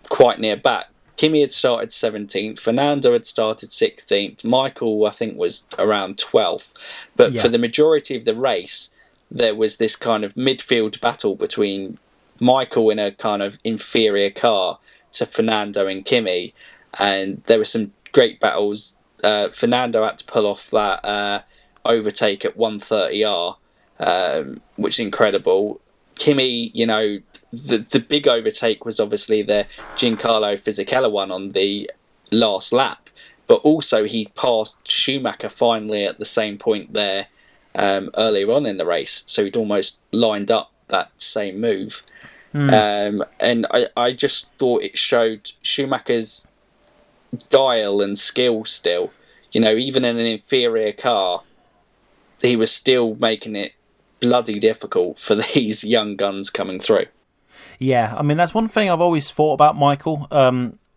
quite near back. Kimi had started 17th, Fernando had started 16th, Michael, I think, was around 12th. But for the majority of the race, there was this kind of midfield battle between Michael in a kind of inferior car to Fernando and Kimi, and there were some great battles. Fernando had to pull off that overtake at 130R, which is incredible. Kimi, the big overtake was obviously the Giancarlo Fisichella one on the last lap, but also he passed Schumacher finally at the same point there earlier on in the race, so he'd almost lined up that same move. And I just thought it showed Schumacher's guile and skill still. Even in an inferior car, he was still making it bloody difficult for these young guns coming through. Yeah, I mean, that's one thing I've always thought about Michael.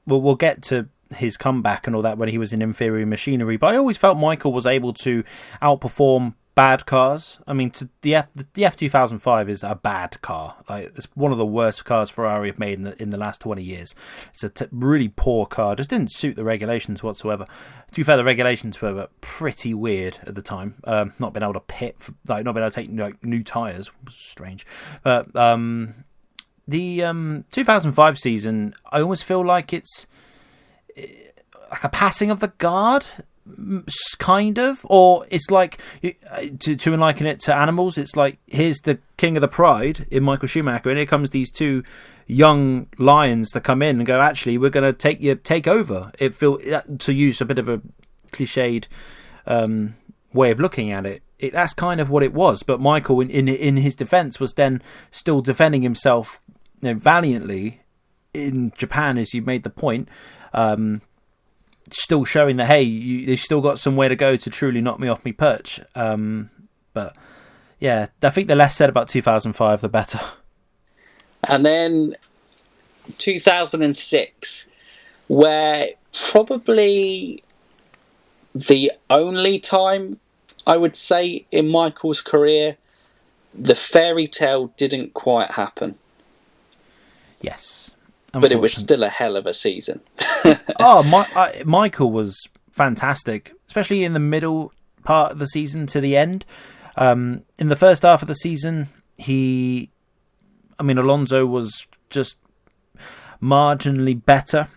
We'll get to his comeback and all that when he was in inferior machinery, but I always felt Michael was able to outperform bad cars. I mean, the F2005 is a bad car. Like, it's one of the worst cars Ferrari have made in the last 20 years. It's a really poor car. Just didn't suit the regulations whatsoever. To be fair, the regulations were pretty weird at the time. Not being able to pit, not being able to take new tyres was strange. But the 2005 season, I almost feel like it's like a passing of the guard, kind of, or it's like, to liken it to animals, it's like, here's the king of the pride in Michael Schumacher, and here comes these two young lions that come in and go, actually, we're going to take over. It feel, to use a bit of a cliched way of looking at it, that's kind of what it was. But Michael, in his defence, was then still defending himself valiantly in Japan, as you made the point, still showing that, hey, they've still got some way to go to truly knock me off my perch. But yeah, I think the less said about 2005, the better. And then 2006, where probably the only time, I would say, in Michael's career, the fairy tale didn't quite happen. Yes. But it was still a hell of a season. Michael was fantastic, especially in the middle part of the season to the end. In the first half of the season, Alonso was just marginally better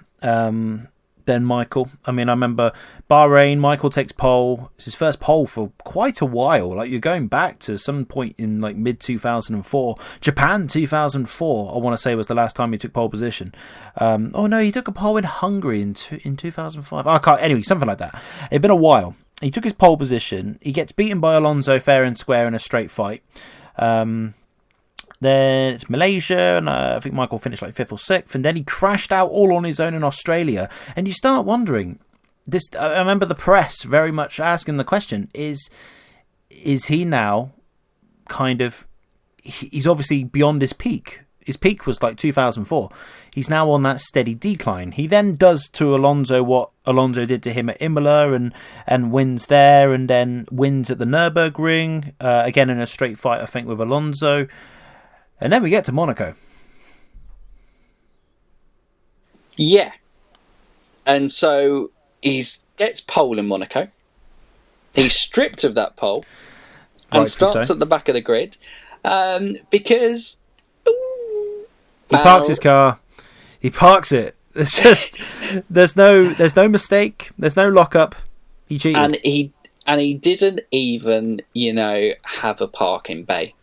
than Michael. I remember Bahrain, Michael takes pole. It's his first pole for quite a while. Like, you're going back to some point in like mid 2004. Japan 2004, I want to say, was the last time he took pole position. He took a pole in Hungary in 2005. Anyway, something like that. It'd been a while. He took his pole position. He gets beaten by Alonso fair and square in a straight fight. Then it's Malaysia, and I think Michael finished like 5th or 6th, and then he crashed out all on his own in Australia. And you start wondering, I remember the press very much asking the question, is he now kind of, he's obviously beyond his peak. His peak was like 2004. He's now on that steady decline. He then does to Alonso what Alonso did to him at Imola and wins there, and then wins at the Nürburgring, again in a straight fight, I think, with Alonso. And then we get to Monaco. Yeah. And so he gets pole in Monaco. He's stripped of that pole and starts at the back of the grid because... he parks his car. He parks it. It's just... there's no mistake. There's no lockup. He cheated. And he didn't even, have a parking bay.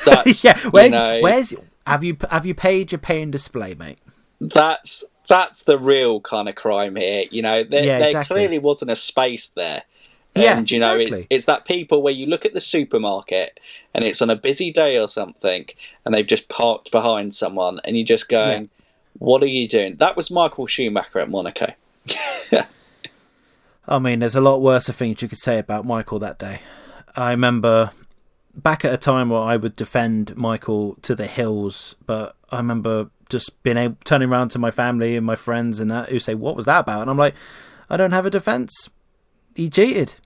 That's, yeah, where's have you paid your pay and display, mate? That's the real kind of crime here. There clearly wasn't a space there. And, exactly. It's that people where you look at the supermarket and it's on a busy day or something and they've just parked behind someone and you're just going, what are you doing? That was Michael Schumacher at Monaco. There's a lot worse things you could say about Michael that day. I remember... back at a time where I would defend Michael to the hills, but I remember just turning around to my family and my friends and that who say, what was that about? And I'm like, I don't have a defence. He cheated.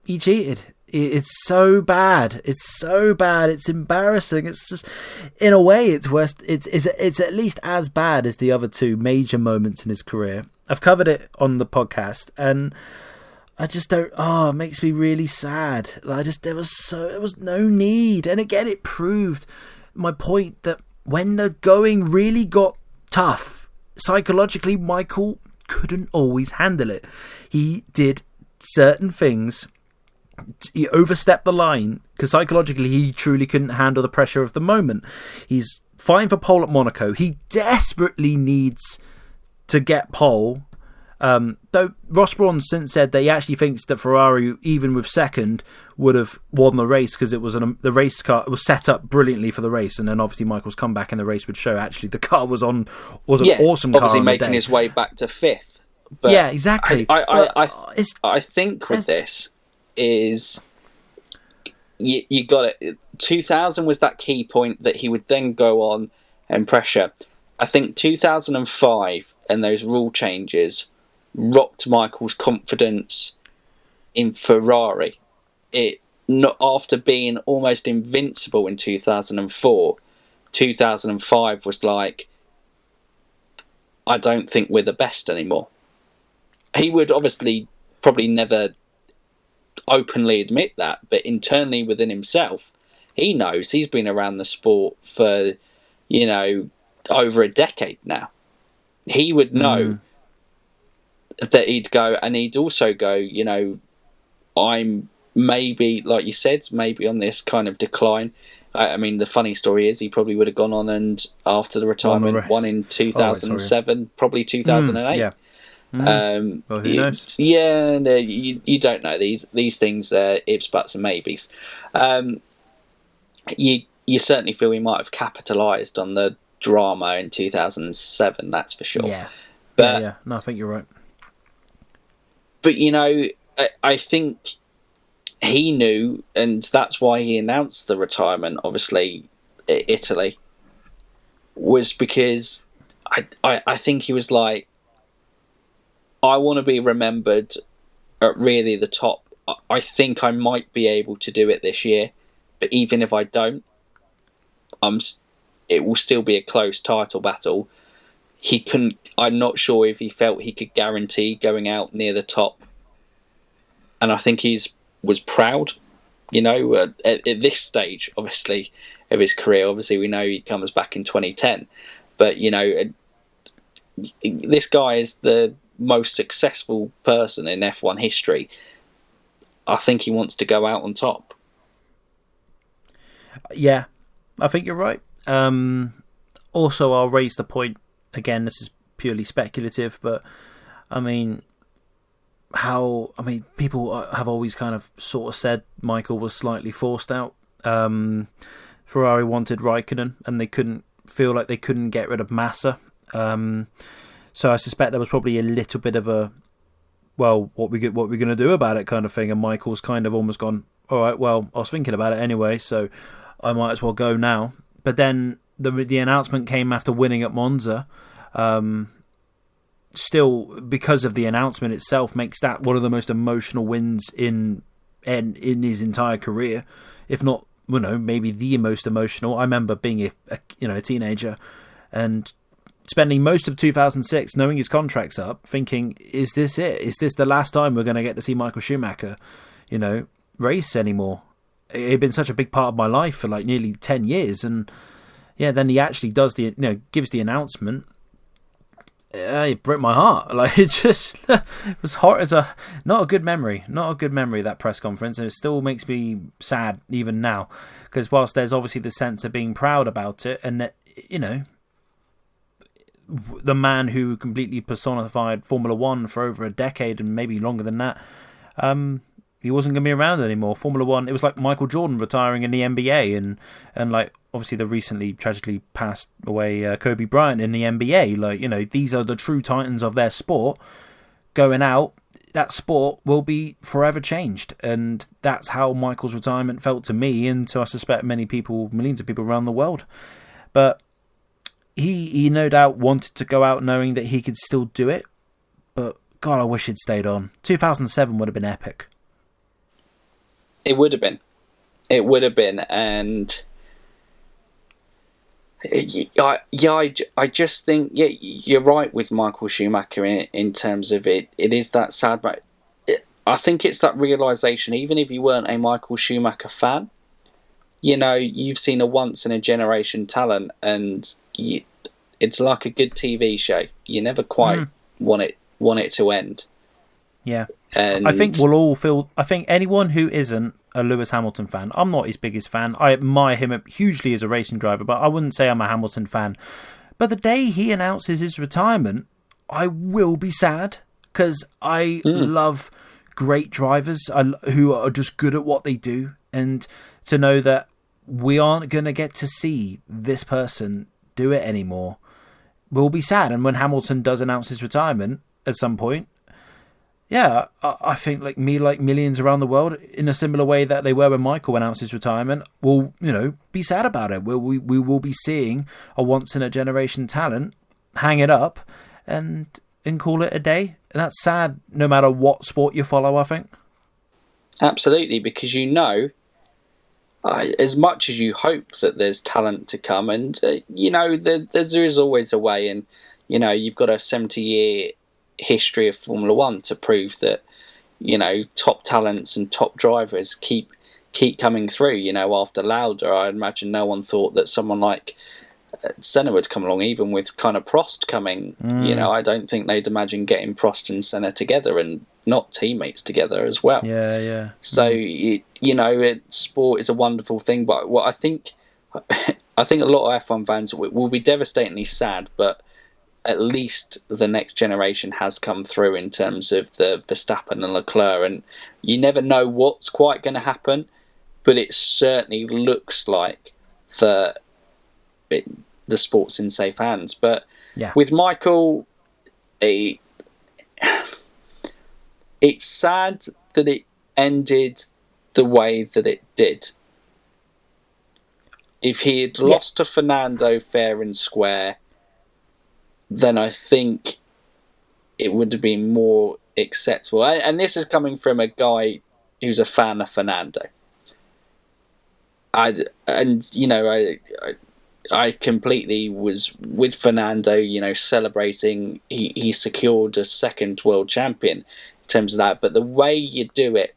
It's so bad. It's embarrassing. It's just, in a way, it's worse. It's at least as bad as the other two major moments in his career. I've covered it on the podcast, and I just don't. It makes me really sad. There was no need. And again, it proved my point that when the going really got tough, psychologically, Michael couldn't always handle it. He did certain things. He overstepped the line because psychologically he truly couldn't handle the pressure of the moment. He's fine for pole at Monaco. He desperately needs to get pole. Though Ross Brawn since said that he actually thinks that Ferrari, even with second, would have won the race because it was the race car was set up brilliantly for the race, and then obviously Michael's comeback in the race would show actually the car was an awesome car. Obviously making his way back to fifth. But yeah, exactly. I think with this is you got it. 2000 was that key point that he would then go on and pressure. I think 2005 and those rule changes rocked Michael's confidence in Ferrari. It not after being almost invincible in 2004, 2005 was like, I don't think we're the best anymore. He would obviously probably never openly admit that, but internally within himself, he knows. He's been around the sport for, over a decade now. He would know that he'd go, and he'd also go, I'm maybe, like you said, maybe on this kind of decline. I mean, the funny story is he probably would have gone on and after the retirement won in 2007, probably 2008. Yeah. Well, who knows? Yeah, no, you don't know these things. Ifs, buts, and maybes. You certainly feel he might have capitalised on the drama in 2007. That's for sure. Yeah, but yeah. No, I think you're right. But I think he knew, and that's why he announced the retirement. Obviously, Italy was because I think he was like, I want to be remembered at really the top. I think I might be able to do it this year, but even if I don't, it will still be a close title battle. He couldn't. I'm not sure if he felt he could guarantee going out near the top, and I think was proud. At this stage, obviously, of his career. Obviously, we know he comes back in 2010, but this guy is the most successful person in F1 history. I think he wants to go out on top. Yeah, I think you're right. Also, I'll raise the point again. This is purely speculative, but I mean, people have always kind of sort of said Michael was slightly forced out. Ferrari wanted Raikkonen, and they couldn't get rid of Massa. So I suspect there was probably a little bit of a, well, what we going to do about it kind of thing, and Michael's kind of almost gone, all right, well, I was thinking about it anyway, so I might as well go now. But then the announcement came after winning at Monza. Still, because of the announcement itself, makes that one of the most emotional wins in his entire career, if not, maybe the most emotional. I remember being a teenager and spending most of 2006 knowing his contract's up, thinking, is this it? Is this the last time we're going to get to see Michael Schumacher, race anymore? It had been such a big part of my life for like nearly 10 years. And yeah, then he actually does gives the announcement. It broke my heart. Like, it just it was hard. It's not a good memory. Not a good memory, that press conference. And it still makes me sad even now. Because whilst there's obviously the sense of being proud about it, and that, the man who completely personified Formula One for over a decade and maybe longer than that, he wasn't going to be around anymore. Formula One, it was like Michael Jordan retiring in the NBA, and like obviously the recently tragically passed away Kobe Bryant in the NBA. Like, these are the true titans of their sport. Going out, that sport will be forever changed, and that's how Michael's retirement felt to me, and to I suspect millions of people around the world. But he no doubt wanted to go out knowing that he could still do it, but God, I wish he'd stayed on. 2007 would have been epic. It would have been, and I just think, you're right with Michael Schumacher in terms of it. It is that sad, but I think it's that realisation, even if you weren't a Michael Schumacher fan, you've seen a once in a generation talent, and it's like a good TV show. You never quite want it to end. Yeah. And I think we'll all feel. I think anyone who isn't a Lewis Hamilton fan, I'm not his biggest fan. I admire him hugely as a racing driver, but I wouldn't say I'm a Hamilton fan. But the day he announces his retirement, I will be sad, because I love great drivers who are just good at what they do, and to know that we aren't going to get to see this person do it anymore will be sad. And when Hamilton does announce his retirement at some point, yeah, I think like millions around the world, in a similar way that they were when Michael announced his retirement, will be sad about it. We will be seeing a once in a generation talent hang it up and call it a day. And that's sad, no matter what sport you follow, I think. Absolutely, because as much as you hope that there's talent to come, and there is always a way, and you've got a 70-year history of Formula One to prove that top talents and top drivers keep coming through. After Lauda, I imagine no one thought that someone like Senna would come along, even with kind of Prost coming. I don't think they'd imagine getting Prost and Senna together and not teammates together as well. Yeah. So sport is a wonderful thing, but what I think a lot of F1 fans will be devastatingly sad, but at least the next generation has come through in terms of the Verstappen and Leclerc, and you never know what's quite going to happen, but it certainly looks like the sport's in safe hands. But with Michael, it's sad that it ended the way that it did. If he had lost to Fernando fair and square, then I think it would have been more acceptable. And this is coming from a guy who's a fan of Fernando. I completely was with Fernando, celebrating. He secured a second world champion in terms of that. But the way you do it,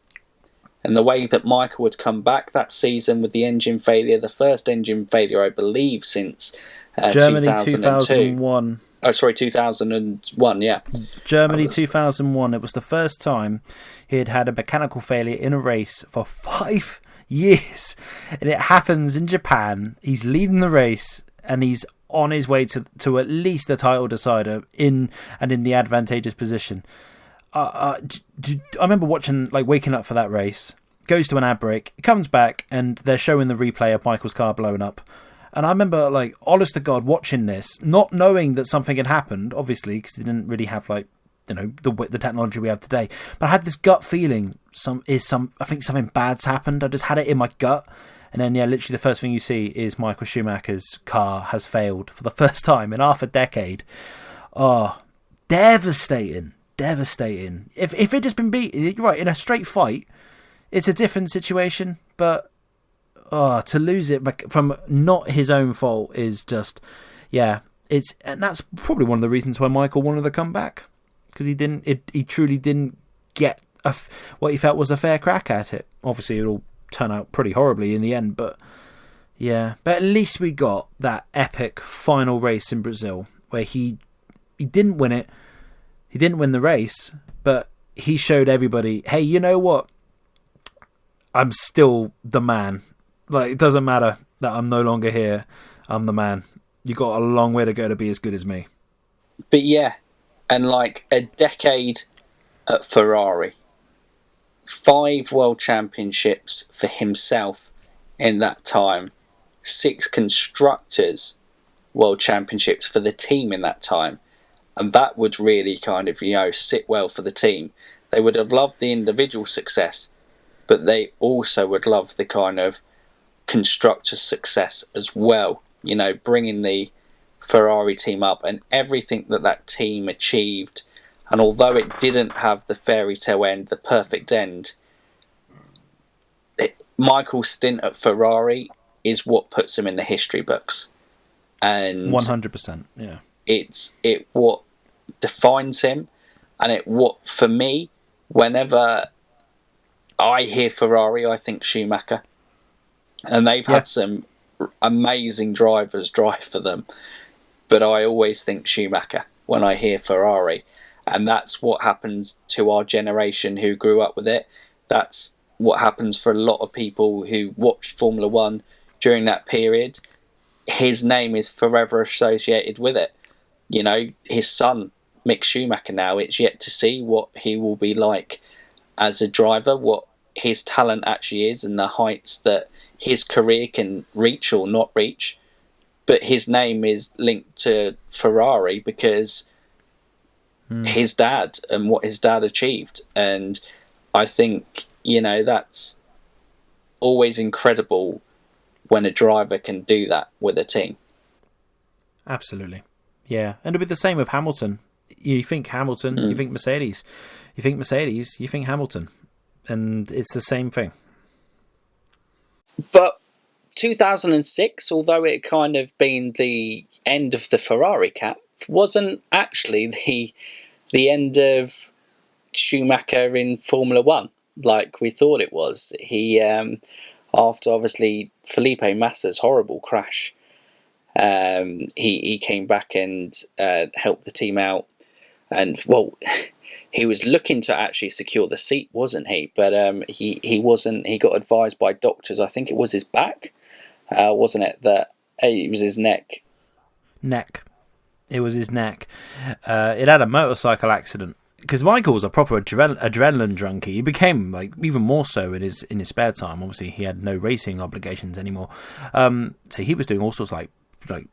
and the way that Michael would come back that season with the engine failure, the first engine failure, I believe, since Germany 2002. 2001. Oh, sorry, 2001, yeah. Germany 2001. It was the first time he had had a mechanical failure in a race for 5 years. And it happens in Japan. He's leading the race, and he's on his way to at least a title decider in the advantageous position. I remember waking up for that race, goes to an ad break, comes back, and they're showing the replay of Michael's car blowing up. And I remember, honest to God, watching this, not knowing that something had happened, obviously, because they didn't really have, the technology we have today. But I had this gut feeling, I think something bad's happened. I just had it in my gut. And then, literally the first thing you see is Michael Schumacher's car has failed for the first time in half a decade. Oh, devastating. If it has been beaten, you're right, in a straight fight, it's a different situation. But to lose it from not his own fault is just, and that's probably one of the reasons why Michael wanted to come back, because he truly didn't get what he felt was a fair crack at it. Obviously, it'll turn out pretty horribly in the end, but at least we got that epic final race in Brazil where he didn't win it. He didn't win the race, but he showed everybody, hey, you know what? I'm still the man. It doesn't matter that I'm no longer here. I'm the man. You got a long way to go to be as good as me. But and a decade at Ferrari. 5 world championships for himself in that time. 6 constructors world championships for the team in that time. And that would really kind of, sit well for the team. They would have loved the individual success, but they also would love the kind of constructor success as well. Bringing the Ferrari team up and everything that team achieved. And although it didn't have the fairy tale end, the perfect end, Michael's stint at Ferrari is what puts him in the history books. And 100%, yeah. It what defines him, and for me, whenever I hear Ferrari, I think Schumacher. And they've had some amazing drivers drive for them. But I always think Schumacher when I hear Ferrari. And that's what happens to our generation who grew up with it. That's what happens for a lot of people who watched Formula One during that period. His name is forever associated with it. You know, his son, Mick Schumacher, now, it's yet to see what he will be like as a driver, what his talent actually is, and the heights that his career can reach or not reach. But his name is linked to Ferrari because his dad and what his dad achieved. And I think, you know, that's always incredible when a driver can do that with a team. Absolutely. Yeah. And it'll be the same with Hamilton. You think Hamilton, you think Mercedes. You think Mercedes, you think Hamilton. And it's the same thing. But 2006, although it kind of been the end of the Ferrari cap, wasn't actually the end of Schumacher in Formula One like we thought it was. He, after obviously Felipe Massa's horrible crash, he came back and helped the team out. And, well, he was looking to actually secure the seat, wasn't he? But he wasn't. He got advised by doctors, I think it was his back, wasn't it? That it was his neck. It was his neck. It had a motorcycle accident. Because Michael was a proper adrenaline junkie. He became like even more so in his spare time. Obviously, he had no racing obligations anymore. So he was doing all sorts like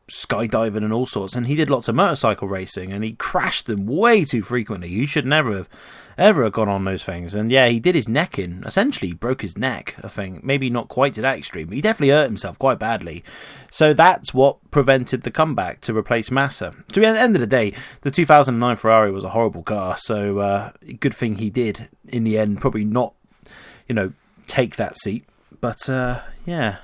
skydiving and all sorts, and he did lots of motorcycle racing, and he crashed them way too frequently. You should never have ever have gone on those things. And yeah, he did his neck in. Essentially, he broke his neck, I think. Maybe not quite to that extreme, but he definitely hurt himself quite badly. So that's what prevented the comeback to replace Massa. So at the end of the day, the 2009 Ferrari was a horrible car, so good thing he did, in the end, probably not, take that seat. But yeah.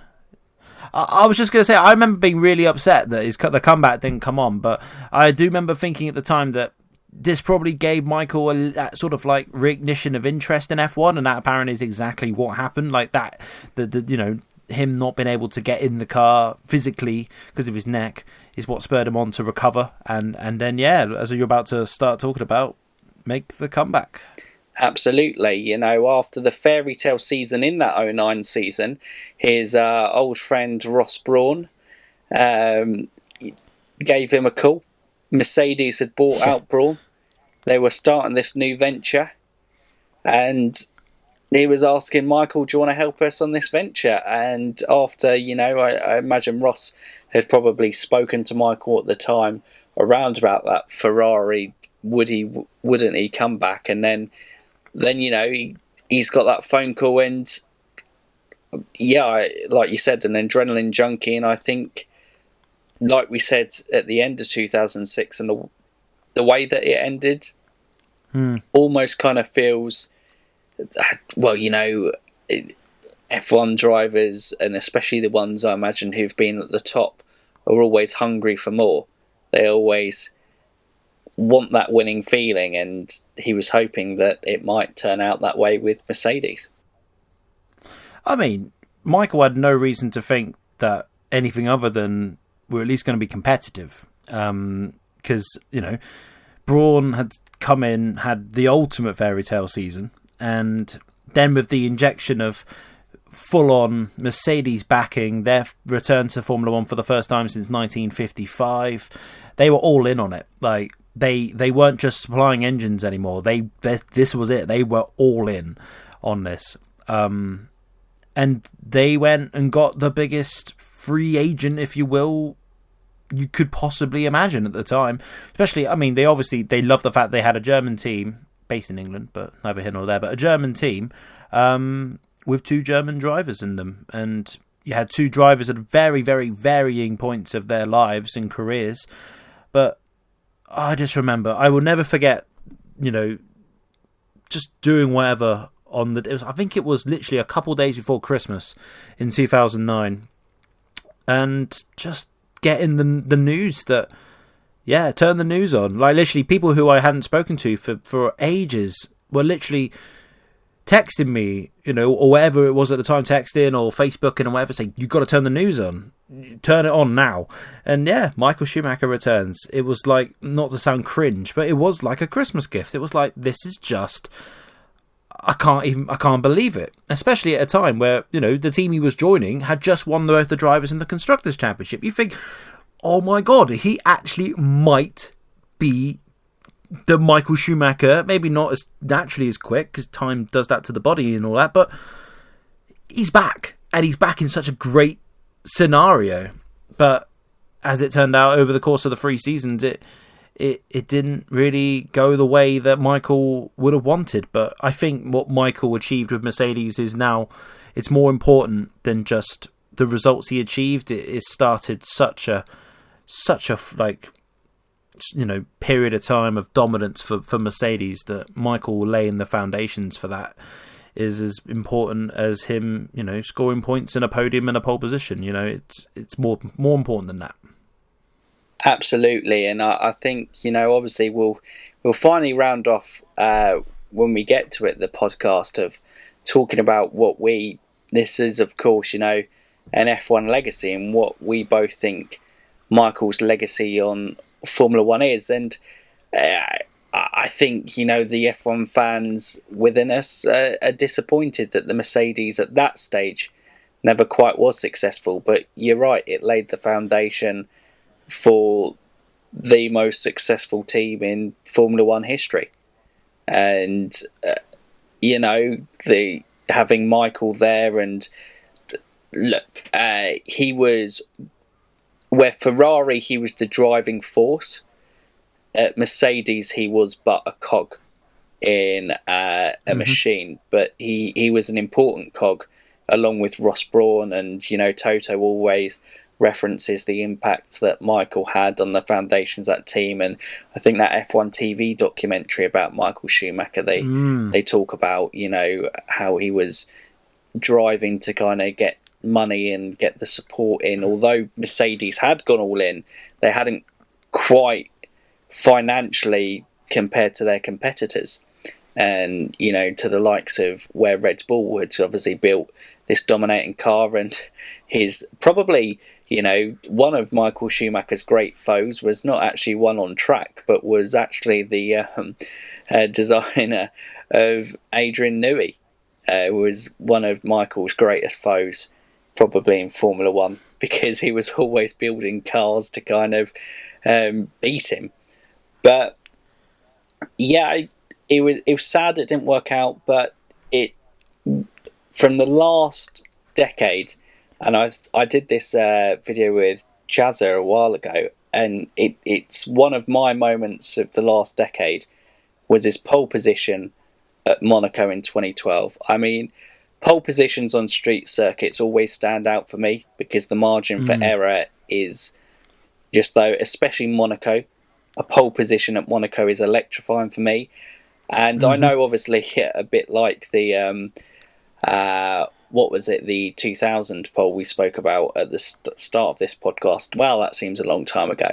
I was just going to say, I remember being really upset that the comeback didn't come on, but I do remember thinking at the time that this probably gave Michael a sort of like reignition of interest in F1, and that apparently is exactly what happened. Like that, him not being able to get in the car physically because of his neck is what spurred him on to recover, and then as you're about to start talking about, make the comeback. Absolutely. After the fairy tale season in that 2009 season, his old friend Ross Brawn gave him a call. Mercedes had bought out Brawn. They were starting this new venture, and he was asking Michael, do you want to help us on this venture? And after, I imagine Ross had probably spoken to Michael at the time around about that Ferrari, wouldn't he come back? And then he's got that phone call, and like you said, an adrenaline junkie. And I think, like we said at the end of 2006, and the way that it ended almost kind of feels, F1 drivers, and especially the ones I imagine who've been at the top, are always hungry for more. They always want that winning feeling, and he was hoping that it might turn out that way with Mercedes. I mean, Michael had no reason to think that anything other than we're at least going to be competitive, because Brawn had come in, had the ultimate fairy tale season, and then with the injection of full-on Mercedes backing, their return to Formula One for the first time since 1955, they were all in on it. Like, They weren't just supplying engines anymore. This was it. They were all in on this. And they went and got the biggest free agent, if you will, you could possibly imagine at the time. Especially, I mean, they love the fact they had a German team based in England, but neither here nor there, but a German team with two German drivers in them. And you had two drivers at very, very varying points of their lives and careers. But I just remember, I will never forget, just doing whatever I think it was literally a couple of days before Christmas in 2009, and just getting the news that, turn the news on. Like, literally, people who I hadn't spoken to for ages were literally texting me, or whatever it was at the time, texting or Facebooking or whatever, saying, "You've got to turn the news on. Turn it on now." And yeah, Michael Schumacher returns. It was like, not to sound cringe, but it was like a Christmas gift. It was like, this is just, I can't believe it. Especially at a time where, the team he was joining had just won both the drivers in the Constructors' Championship. You think, oh my God, he actually might be the Michael Schumacher, maybe not as naturally as quick, because time does that to the body and all that, but he's back, and he's back in such a great scenario. But as it turned out, over the course of the 3 seasons, it didn't really go the way that Michael would have wanted. But I think what Michael achieved with Mercedes is now, it's more important than just the results he achieved. It started such a period of time of dominance for Mercedes, that Michael laying the foundations for that is as important as him, scoring points in a podium and a pole position. It's more important than that. Absolutely, and I think obviously we'll finally round off when we get to it, the podcast, of talking about this is of course an F1 legacy, and what we both think Michael's legacy on Formula One is. And I think the F1 fans within us are disappointed that the Mercedes at that stage never quite was successful. But you're right, it laid the foundation for the most successful team in Formula One history. And having Michael there, and look, he was, where Ferrari he was the driving force, at Mercedes he was but a cog in a machine. But he was an important cog, along with Ross Brawn, and Toto always references the impact that Michael had on the foundations of that team. And I think that F1 TV documentary about Michael Schumacher, they talk about how he was driving to kind of get money and get the support in. Although Mercedes had gone all in, they hadn't quite financially compared to their competitors, and to the likes of where Red Bull had obviously built this dominating car. And his probably one of Michael Schumacher's great foes was not actually one on track, but was actually the designer of Adrian Newey. Was one of Michael's greatest foes, probably in Formula One, because he was always building cars to kind of beat him. But yeah, it was sad it didn't work out. But from the last decade, and I did this video with Jazza a while ago, and it's one of my moments of the last decade was his pole position at Monaco in 2012. I mean, pole positions on street circuits always stand out for me, because the margin for error is just, though, especially Monaco, a pole position at Monaco is electrifying for me. And I know, obviously, a bit like the what was it, the 2000 pole we spoke about at the start of this podcast. Well, that seems a long time ago.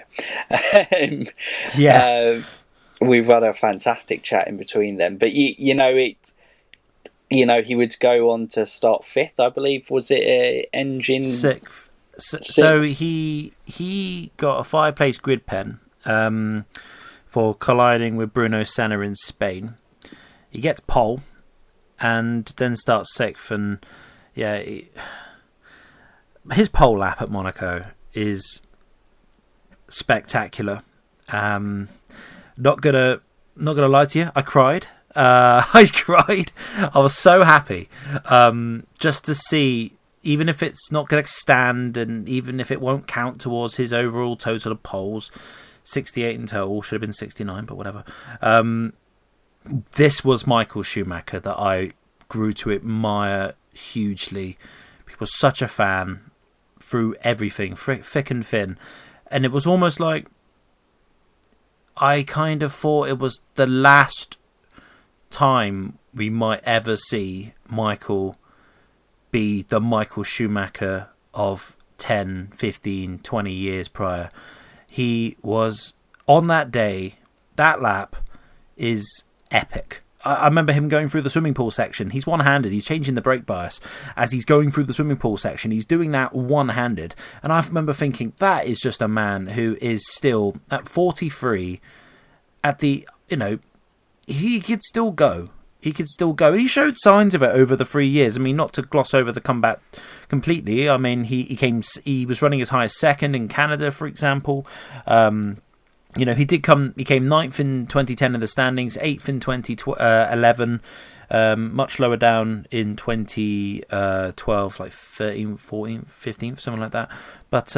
We've had a fantastic chat in between them. But he would go on to start 5th, I believe. Was it engine 6th? So he got a 5-place grid pen for colliding with Bruno Senna in Spain. He gets pole and then starts 6th, and his pole lap at Monaco is spectacular. Not gonna lie to you, I cried. I cried. I was so happy just to see, even if it's not going to stand, and even if it won't count towards his overall total of poles, 68 in total, should have been 69, but whatever. This was Michael Schumacher that I grew to admire hugely. He was such a fan through everything, thick and thin. And it was almost like I kind of thought it was the last time we might ever see Michael be the Michael Schumacher of 10, 15, 20 years prior. He was, on that day, that lap is epic. I remember him going through the swimming pool section. He's one-handed. He's changing the brake bias as he's going through the swimming pool section. He's doing that one-handed. And I remember thinking, that is just a man who is still, at 43, at the, he could still go. He could still go. And he showed signs of it over the 3 years. I mean, not to gloss over the comeback completely. I mean, he was running as high as second in Canada, for example. He came ninth in 2010 in the standings, 8th in 2011, much lower down in 2012, like 13th, 14th, 15th, something like that. But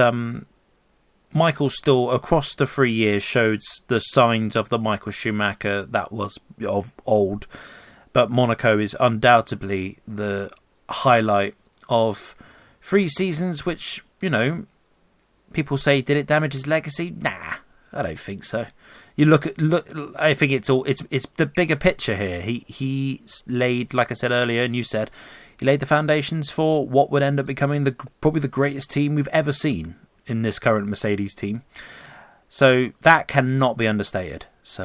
Michael still, across the 3 years, showed the signs of the Michael Schumacher that was of old. But Monaco is undoubtedly the highlight of 3 seasons, which, people say, did it damage his legacy? Nah, I don't think so. Look. I think it's the bigger picture here. He laid, like I said earlier, and you said, he laid the foundations for what would end up becoming probably the greatest team we've ever seen in this current Mercedes team. So that cannot be understated. So,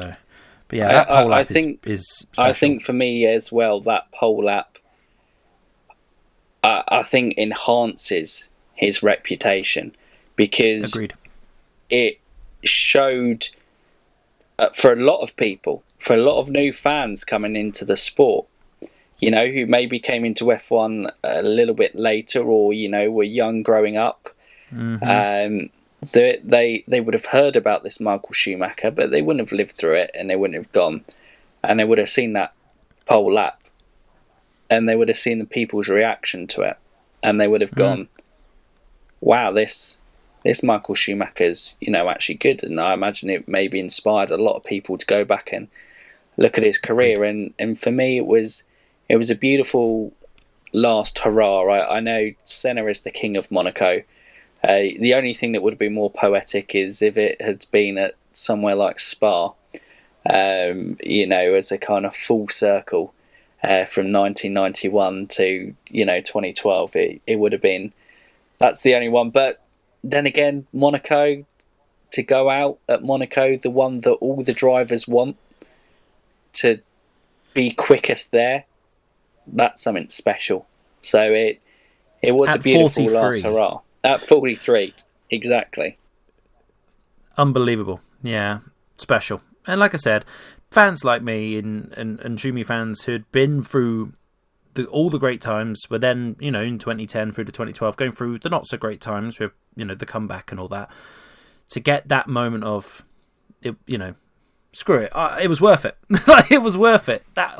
but yeah, that pole lap is special. I think for me as well, that pole lap, I think enhances his reputation, because Agreed. It showed for a lot of people, for a lot of new fans coming into the sport, who maybe came into F1 a little bit later, or were young growing up. Mm-hmm. They would have heard about this Michael Schumacher, but they wouldn't have lived through it, and they wouldn't have gone, and they would have seen that pole lap, and they would have seen the people's reaction to it, and they would have gone, wow, this Michael Schumacher's, actually good. And I imagine it maybe inspired a lot of people to go back and look at his career. And for me, it was a beautiful last hurrah. I know Senna is the king of Monaco. The only thing that would have been more poetic is if it had been at somewhere like Spa, as a kind of full circle from 1991 to 2012. It would have been. That's the only one. But then again, Monaco, to go out at Monaco, the one that all the drivers want, to be quickest there, that's something special. So it was at a beautiful 43. last hurrah. At 43, exactly. Unbelievable. Yeah, special. And like I said, fans like me and Schumi fans who'd been through all the great times, but then, in 2010 through to 2012, going through the not so great times with, the comeback and all that, to get that moment of, screw it, it was worth it. It was worth it. That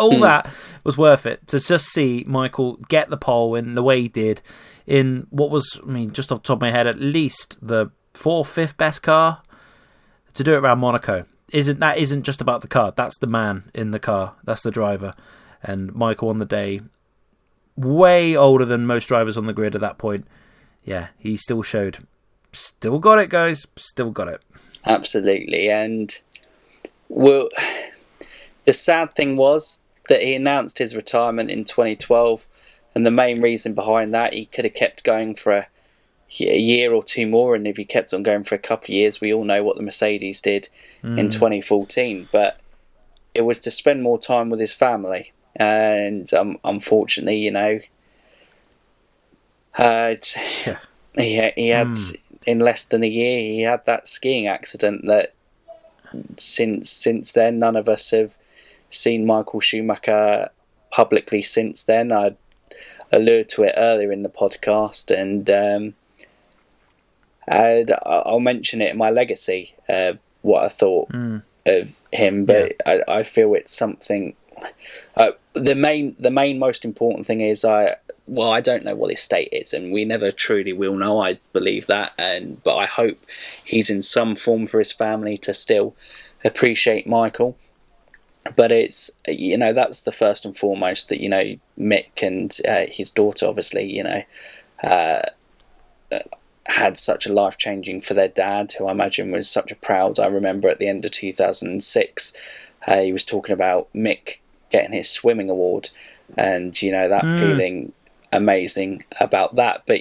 was worth it. To just see Michael get the pole in the way he did, in what was, just off the top of my head, at least the 4th, 5th best car, to do it around Monaco. Isn't just about the car. That's the man in the car. That's the driver. And Michael on the day, way older than most drivers on the grid at that point. Yeah, he still showed. Still got it, guys. Still got it. Absolutely. And well, the sad thing was that he announced his retirement in 2012, and the main reason behind that, he could have kept going for a year or two more, and if he kept on going for a couple of years, we all know what the Mercedes did in 2014. But it was to spend more time with his family. And unfortunately, he had in less than a year, he had that skiing accident that since then, none of us have seen Michael Schumacher publicly since then. I alluded to it earlier in the podcast, and I'll mention it in my legacy of what I thought of him, but I feel it's something. The main most important thing is I don't know what his state is, and we never truly will know. I believe that, but I hope he's in some form for his family to still appreciate Michael. But it's that's the first and foremost, that Mick and his daughter obviously had such a life changing for their dad, who I imagine was such a proud. I remember at the end of 2006, he was talking about Mick getting his swimming award, and that feeling amazing about that. But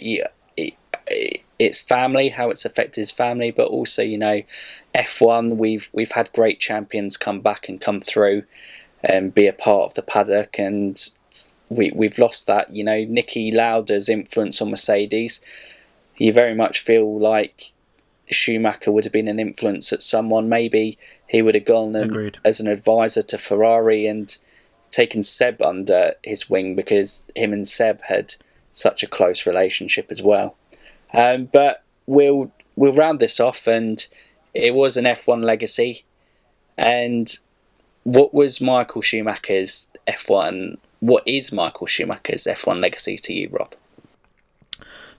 it's family, how it's affected his family, but also F1, we've had great champions come back and come through, be a part of the paddock, and we've lost that. You know, Niki Lauda's influence on Mercedes. You very much feel like Schumacher would have been an influence at someone. Maybe he would have gone as an advisor to Ferrari and taken Seb under his wing, because him and Seb had such a close relationship as well. But we'll round this off, and it was an F1 legacy. And what was Michael Schumacher's F1? What is Michael Schumacher's F1 legacy to you, Rob?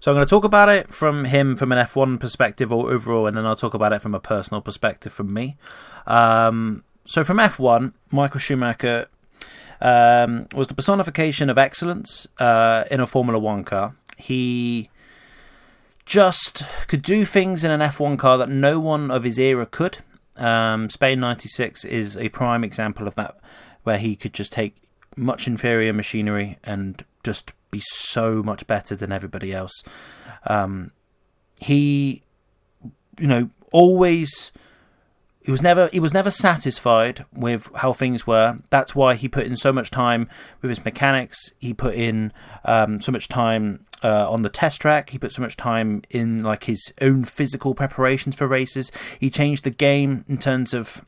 So I'm going to talk about it from him from an F1 perspective or overall, and then I'll talk about it from a personal perspective from me. So from F1, Michael Schumacher was the personification of excellence in a Formula One car. He just could do things in an F1 car that no one of his era could. Spain 96 is a prime example of that, where he could just take much inferior machinery and just be so much better than everybody else. He was never satisfied with how things were. That's why he put in so much time with his mechanics. He put in so much time on the test track. He put so much time in like his own physical preparations for races. He changed the game in terms of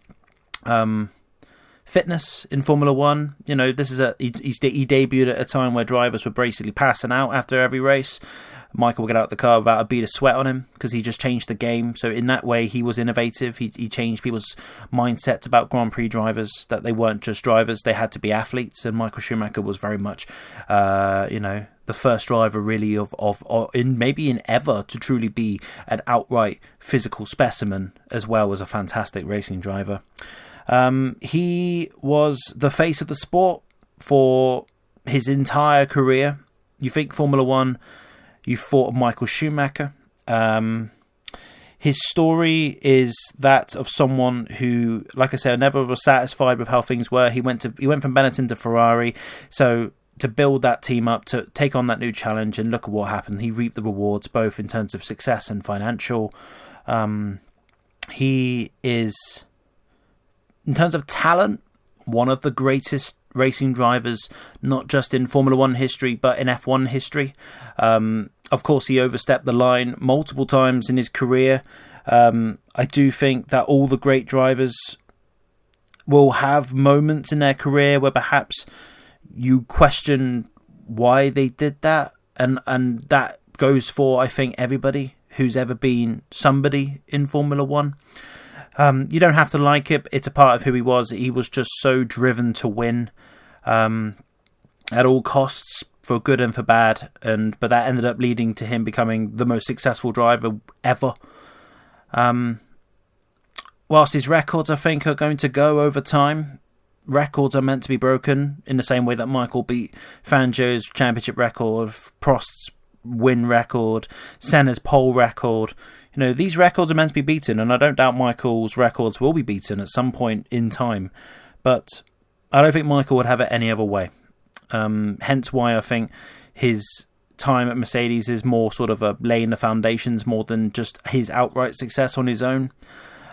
fitness in Formula One. You know, this is he debuted at a time where drivers were basically passing out after every race. Michael would get out of the car without a bead of sweat on him, because he just changed the game. So in that way, he was innovative. He changed people's mindsets about Grand Prix drivers, that they weren't just drivers, they had to be athletes. And Michael Schumacher was very much, the first driver really of in ever to truly be an outright physical specimen, as well as a fantastic racing driver. He was the face of the sport for his entire career. You think Formula One, you thought of Michael Schumacher. His story is that of someone who, like I said, never was satisfied with how things were. He went from Benetton to Ferrari, so to build that team up, to take on that new challenge, and look at what happened. He reaped the rewards, both in terms of success and financial. He is, in terms of talent, one of the greatest racing drivers, not just in Formula One history, but in F1 history. Of course, he overstepped the line multiple times in his career. I do think that all the great drivers will have moments in their career where perhaps you question why they did that. And that goes for, I think, everybody who's ever been somebody in Formula One. You don't have to like it. It's a part of who he was. He was just so driven to win at all costs, for good and for bad. But that ended up leading to him becoming the most successful driver ever. Whilst his records, I think, are going to go over time, records are meant to be broken in the same way that Michael beat Fangio's championship record, Prost's win record, Senna's pole record. You know, these records are meant to be beaten, and I don't doubt Michael's records will be beaten at some point in time. But I don't think Michael would have it any other way. Hence why I think his time at Mercedes is more sort of a laying the foundations more than just his outright success on his own.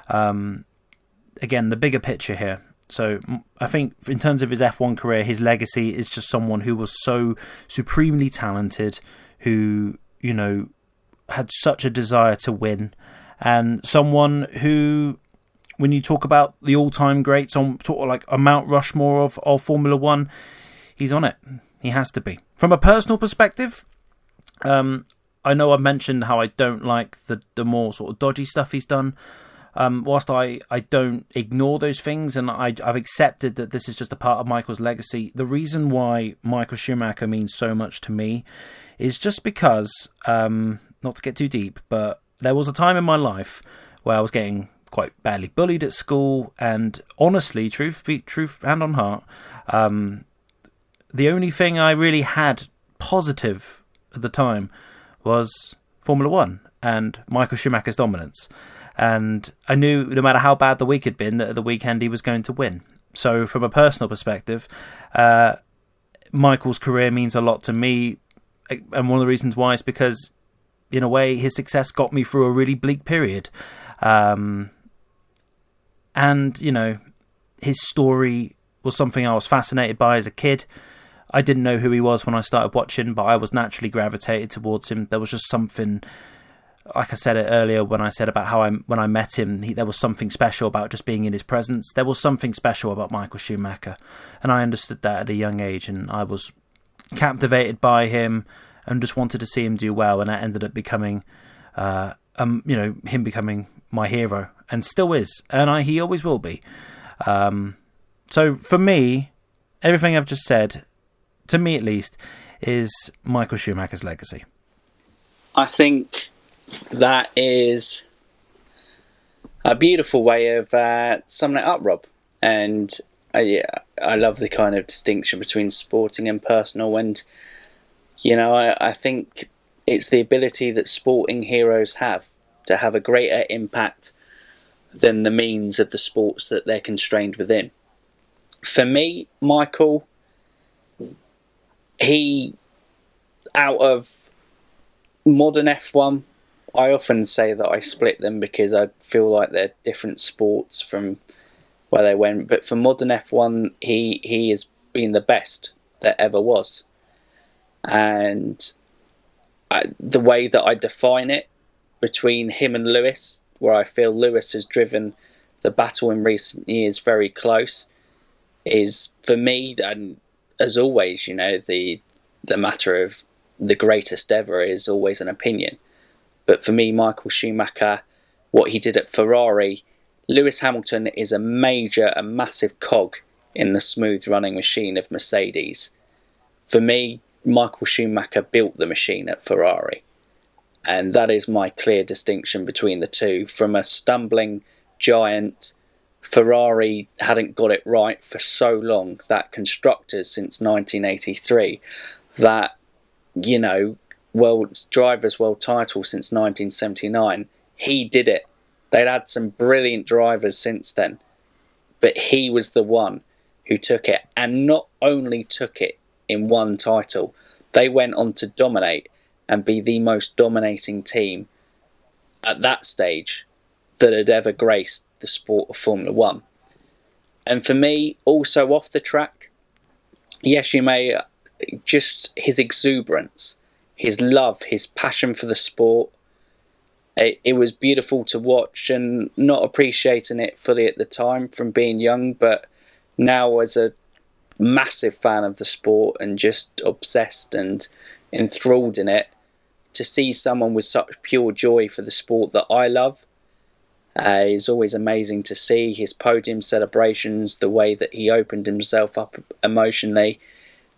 Again, the bigger picture here. So I think in terms of his F1 career, his legacy is just someone who was so supremely talented, who, you know, had such a desire to win, and someone who, when you talk about the all-time greats on sort of like a Mount Rushmore of Formula One, he's on it. He has to be. From a personal perspective, I know I've mentioned how I don't like the more sort of dodgy stuff he's done. Whilst I don't ignore those things, and I've accepted that this is just a part of Michael's legacy, the reason why Michael Schumacher means so much to me is just because, not to get too deep, but there was a time in my life where I was getting quite badly bullied at school, and honestly, truth hand on heart, the only thing I really had positive at the time was Formula One and Michael Schumacher's dominance. And I knew no matter how bad the week had been, that at the weekend he was going to win. So from a personal perspective, Michael's career means a lot to me. And one of the reasons why is because, in a way, his success got me through a really bleak period. And, you know, his story was something I was fascinated by as a kid. I didn't know who he was when I started watching, but I was naturally gravitated towards him. There was just something, like I said it earlier when I said about how when I met him, there was something special about just being in his presence. There was something special about Michael Schumacher, and I understood that at a young age, and I was captivated by him and just wanted to see him do well, and that ended up becoming, him becoming my hero, and still is, and he always will be. So for me, everything I've just said, to me at least, is Michael Schumacher's legacy. I think that is a beautiful way of summing it up, Rob. And I love the kind of distinction between sporting and personal. And, I think it's the ability that sporting heroes have to have a greater impact than the means of the sports that they're constrained within. For me, Michael, out of modern F1, I often say that I split them because I feel like they're different sports from where they went. But for modern F1, he has been the best that ever was. And the way that I define it between him and Lewis, where I feel Lewis has driven the battle in recent years very close, is for me, and as always, the matter of the greatest ever is always an opinion. But for me, Michael Schumacher, what he did at Ferrari, Lewis Hamilton is a massive cog in the smooth running machine of Mercedes. For me, Michael Schumacher built the machine at Ferrari. And that is my clear distinction between the two. From a stumbling giant, Ferrari hadn't got it right for so long, that constructors since 1983, that, drivers' world title since 1979, he did it. They'd had some brilliant drivers since then, but he was the one who took it, and not only took it in one title, they went on to dominate and be the most dominating team at that stage that had ever graced the sport of Formula One. And for me, also off the track, yes, you may, just his exuberance, his love, his passion for the sport, it was beautiful to watch, and not appreciating it fully at the time from being young, but now as a massive fan of the sport and just obsessed and enthralled in it, to see someone with such pure joy for the sport that I love is always amazing to see. His podium celebrations, the way that he opened himself up emotionally,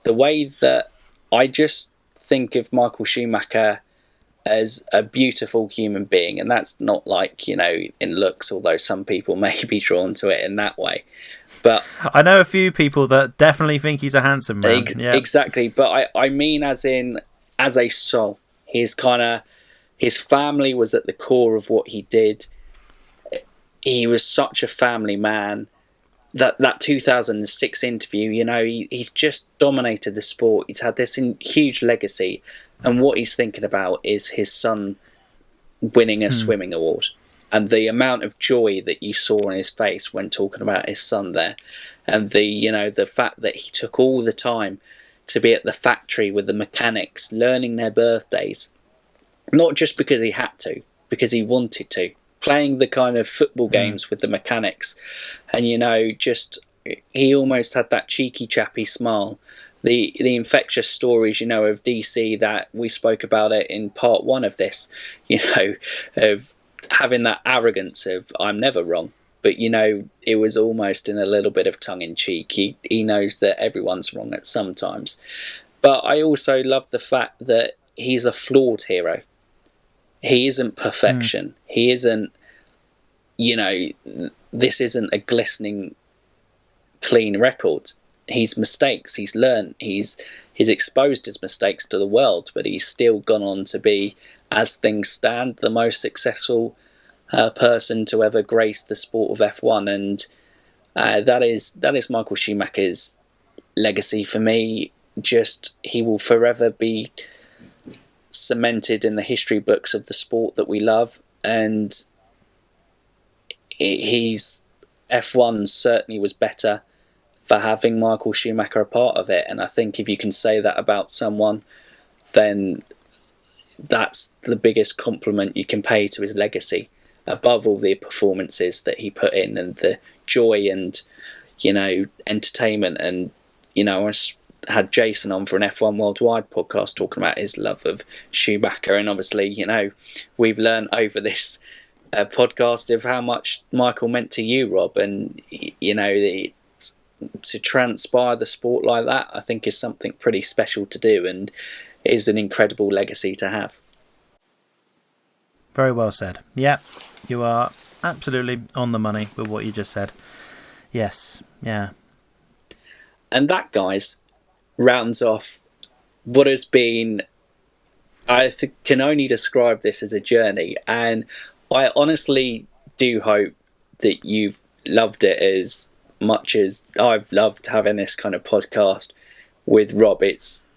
the way that I just think of Michael Schumacher as a beautiful human being. And that's not like, in looks, although some people may be drawn to it in that way. But I know a few people that definitely think he's a handsome man. Exactly. But I mean as a soul. His family was at the core of what he did. He was such a family man. That 2006 interview, he just dominated the sport. He's had this huge legacy, and what he's thinking about is his son winning a swimming award, and the amount of joy that you saw on his face when talking about his son there, and the fact that he took all the time to be at the factory with the mechanics, learning their birthdays, not just because he had to, because he wanted to, playing the kind of football games with the mechanics, and he almost had that cheeky chappy smile. The infectious stories, of DC, that we spoke about it in part 1 of this, of having that arrogance of I'm never wrong. But, it was almost in a little bit of tongue-in-cheek. He knows that everyone's wrong at some times. But I also love the fact that he's a flawed hero. He isn't perfection. He isn't, this isn't a glistening, clean record. He's mistakes. He's learned. He's exposed his mistakes to the world, but he's still gone on to be, as things stand, the most successful person to ever grace the sport of F1, and that is Michael Schumacher's legacy for me. Just, he will forever be cemented in the history books of the sport that we love, and F1 certainly was better for having Michael Schumacher a part of it. And I think if you can say that about someone, then that's the biggest compliment you can pay to his legacy, above all the performances that he put in and the joy and, entertainment. And, I had Jason on for an F1 Worldwide podcast talking about his love of Schumacher. And obviously, we've learned over this podcast of how much Michael meant to you, Rob. And, to transpire the sport like that, I think is something pretty special to do and is an incredible legacy to have. Very well said. Yeah, you are absolutely on the money with what you just said. Yes, yeah. And that, guys, rounds off what has been, can only describe this as a journey. And I honestly do hope that you've loved it as much as I've loved having this kind of podcast with Rob. It's,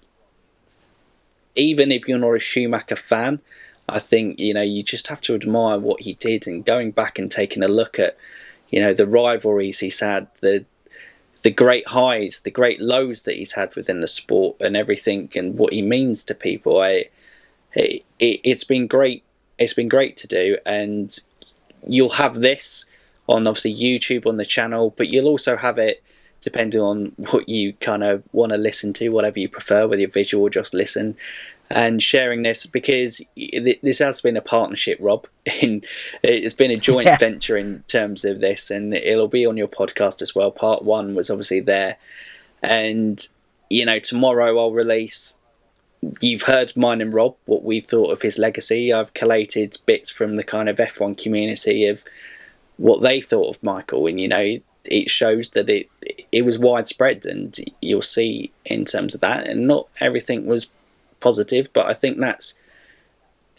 even if you're not a Schumacher fan, I think, you just have to admire what he did, and going back and taking a look at, the rivalries he's had, the great highs, the great lows that he's had within the sport and everything, and what he means to people. It's been great. It's been great to do, and you'll have this on obviously YouTube on the channel, but you'll also have it depending on what you kind of want to listen to, whatever you prefer, whether you're visual or just listen, and sharing this, because this has been a partnership, Rob. It's been a joint venture in terms of this, and it'll be on your podcast as well. Part 1 was obviously there, and tomorrow I'll release, you've heard mine and Rob, what we thought of his legacy. I've collated bits from the kind of F1 community of what they thought of Michael, and it shows that it was widespread, and you'll see in terms of that, and not everything was positive, but I think that's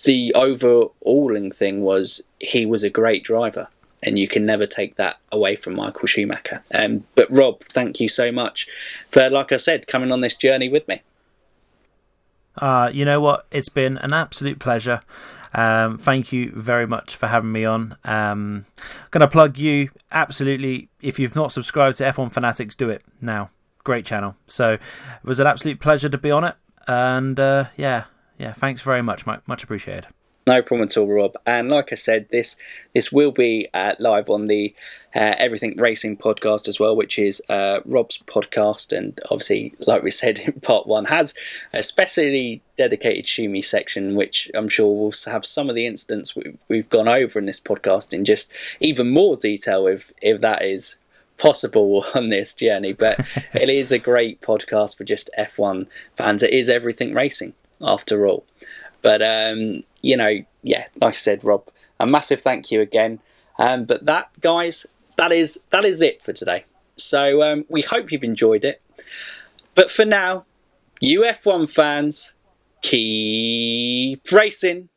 the overalling thing, was he was a great driver, and you can never take that away from Michael Schumacher. But Rob, thank you so much for, like I said, coming on this journey with me. You know what? It's been an absolute pleasure. Thank you very much for having me on. Going to plug you, absolutely. If you've not subscribed to F1 Fanatics, do it now. Great channel. So it was an absolute pleasure to be on it. And yeah, thanks very much. Much appreciated. No problem at all, Rob. And like I said, this will be live on the Everything Racing podcast as well, which is Rob's podcast. And obviously, like we said in part 1, has a specially dedicated Schumi section, which I'm sure will have some of the incidents we've gone over in this podcast in just even more detail, if that is possible on this journey. But it is a great podcast for just F1 fans. It is Everything Racing, after all. But, like I said, Rob, a massive thank you again. But that, guys, that is it for today. So we hope you've enjoyed it. But for now, you F1 fans, keep racing.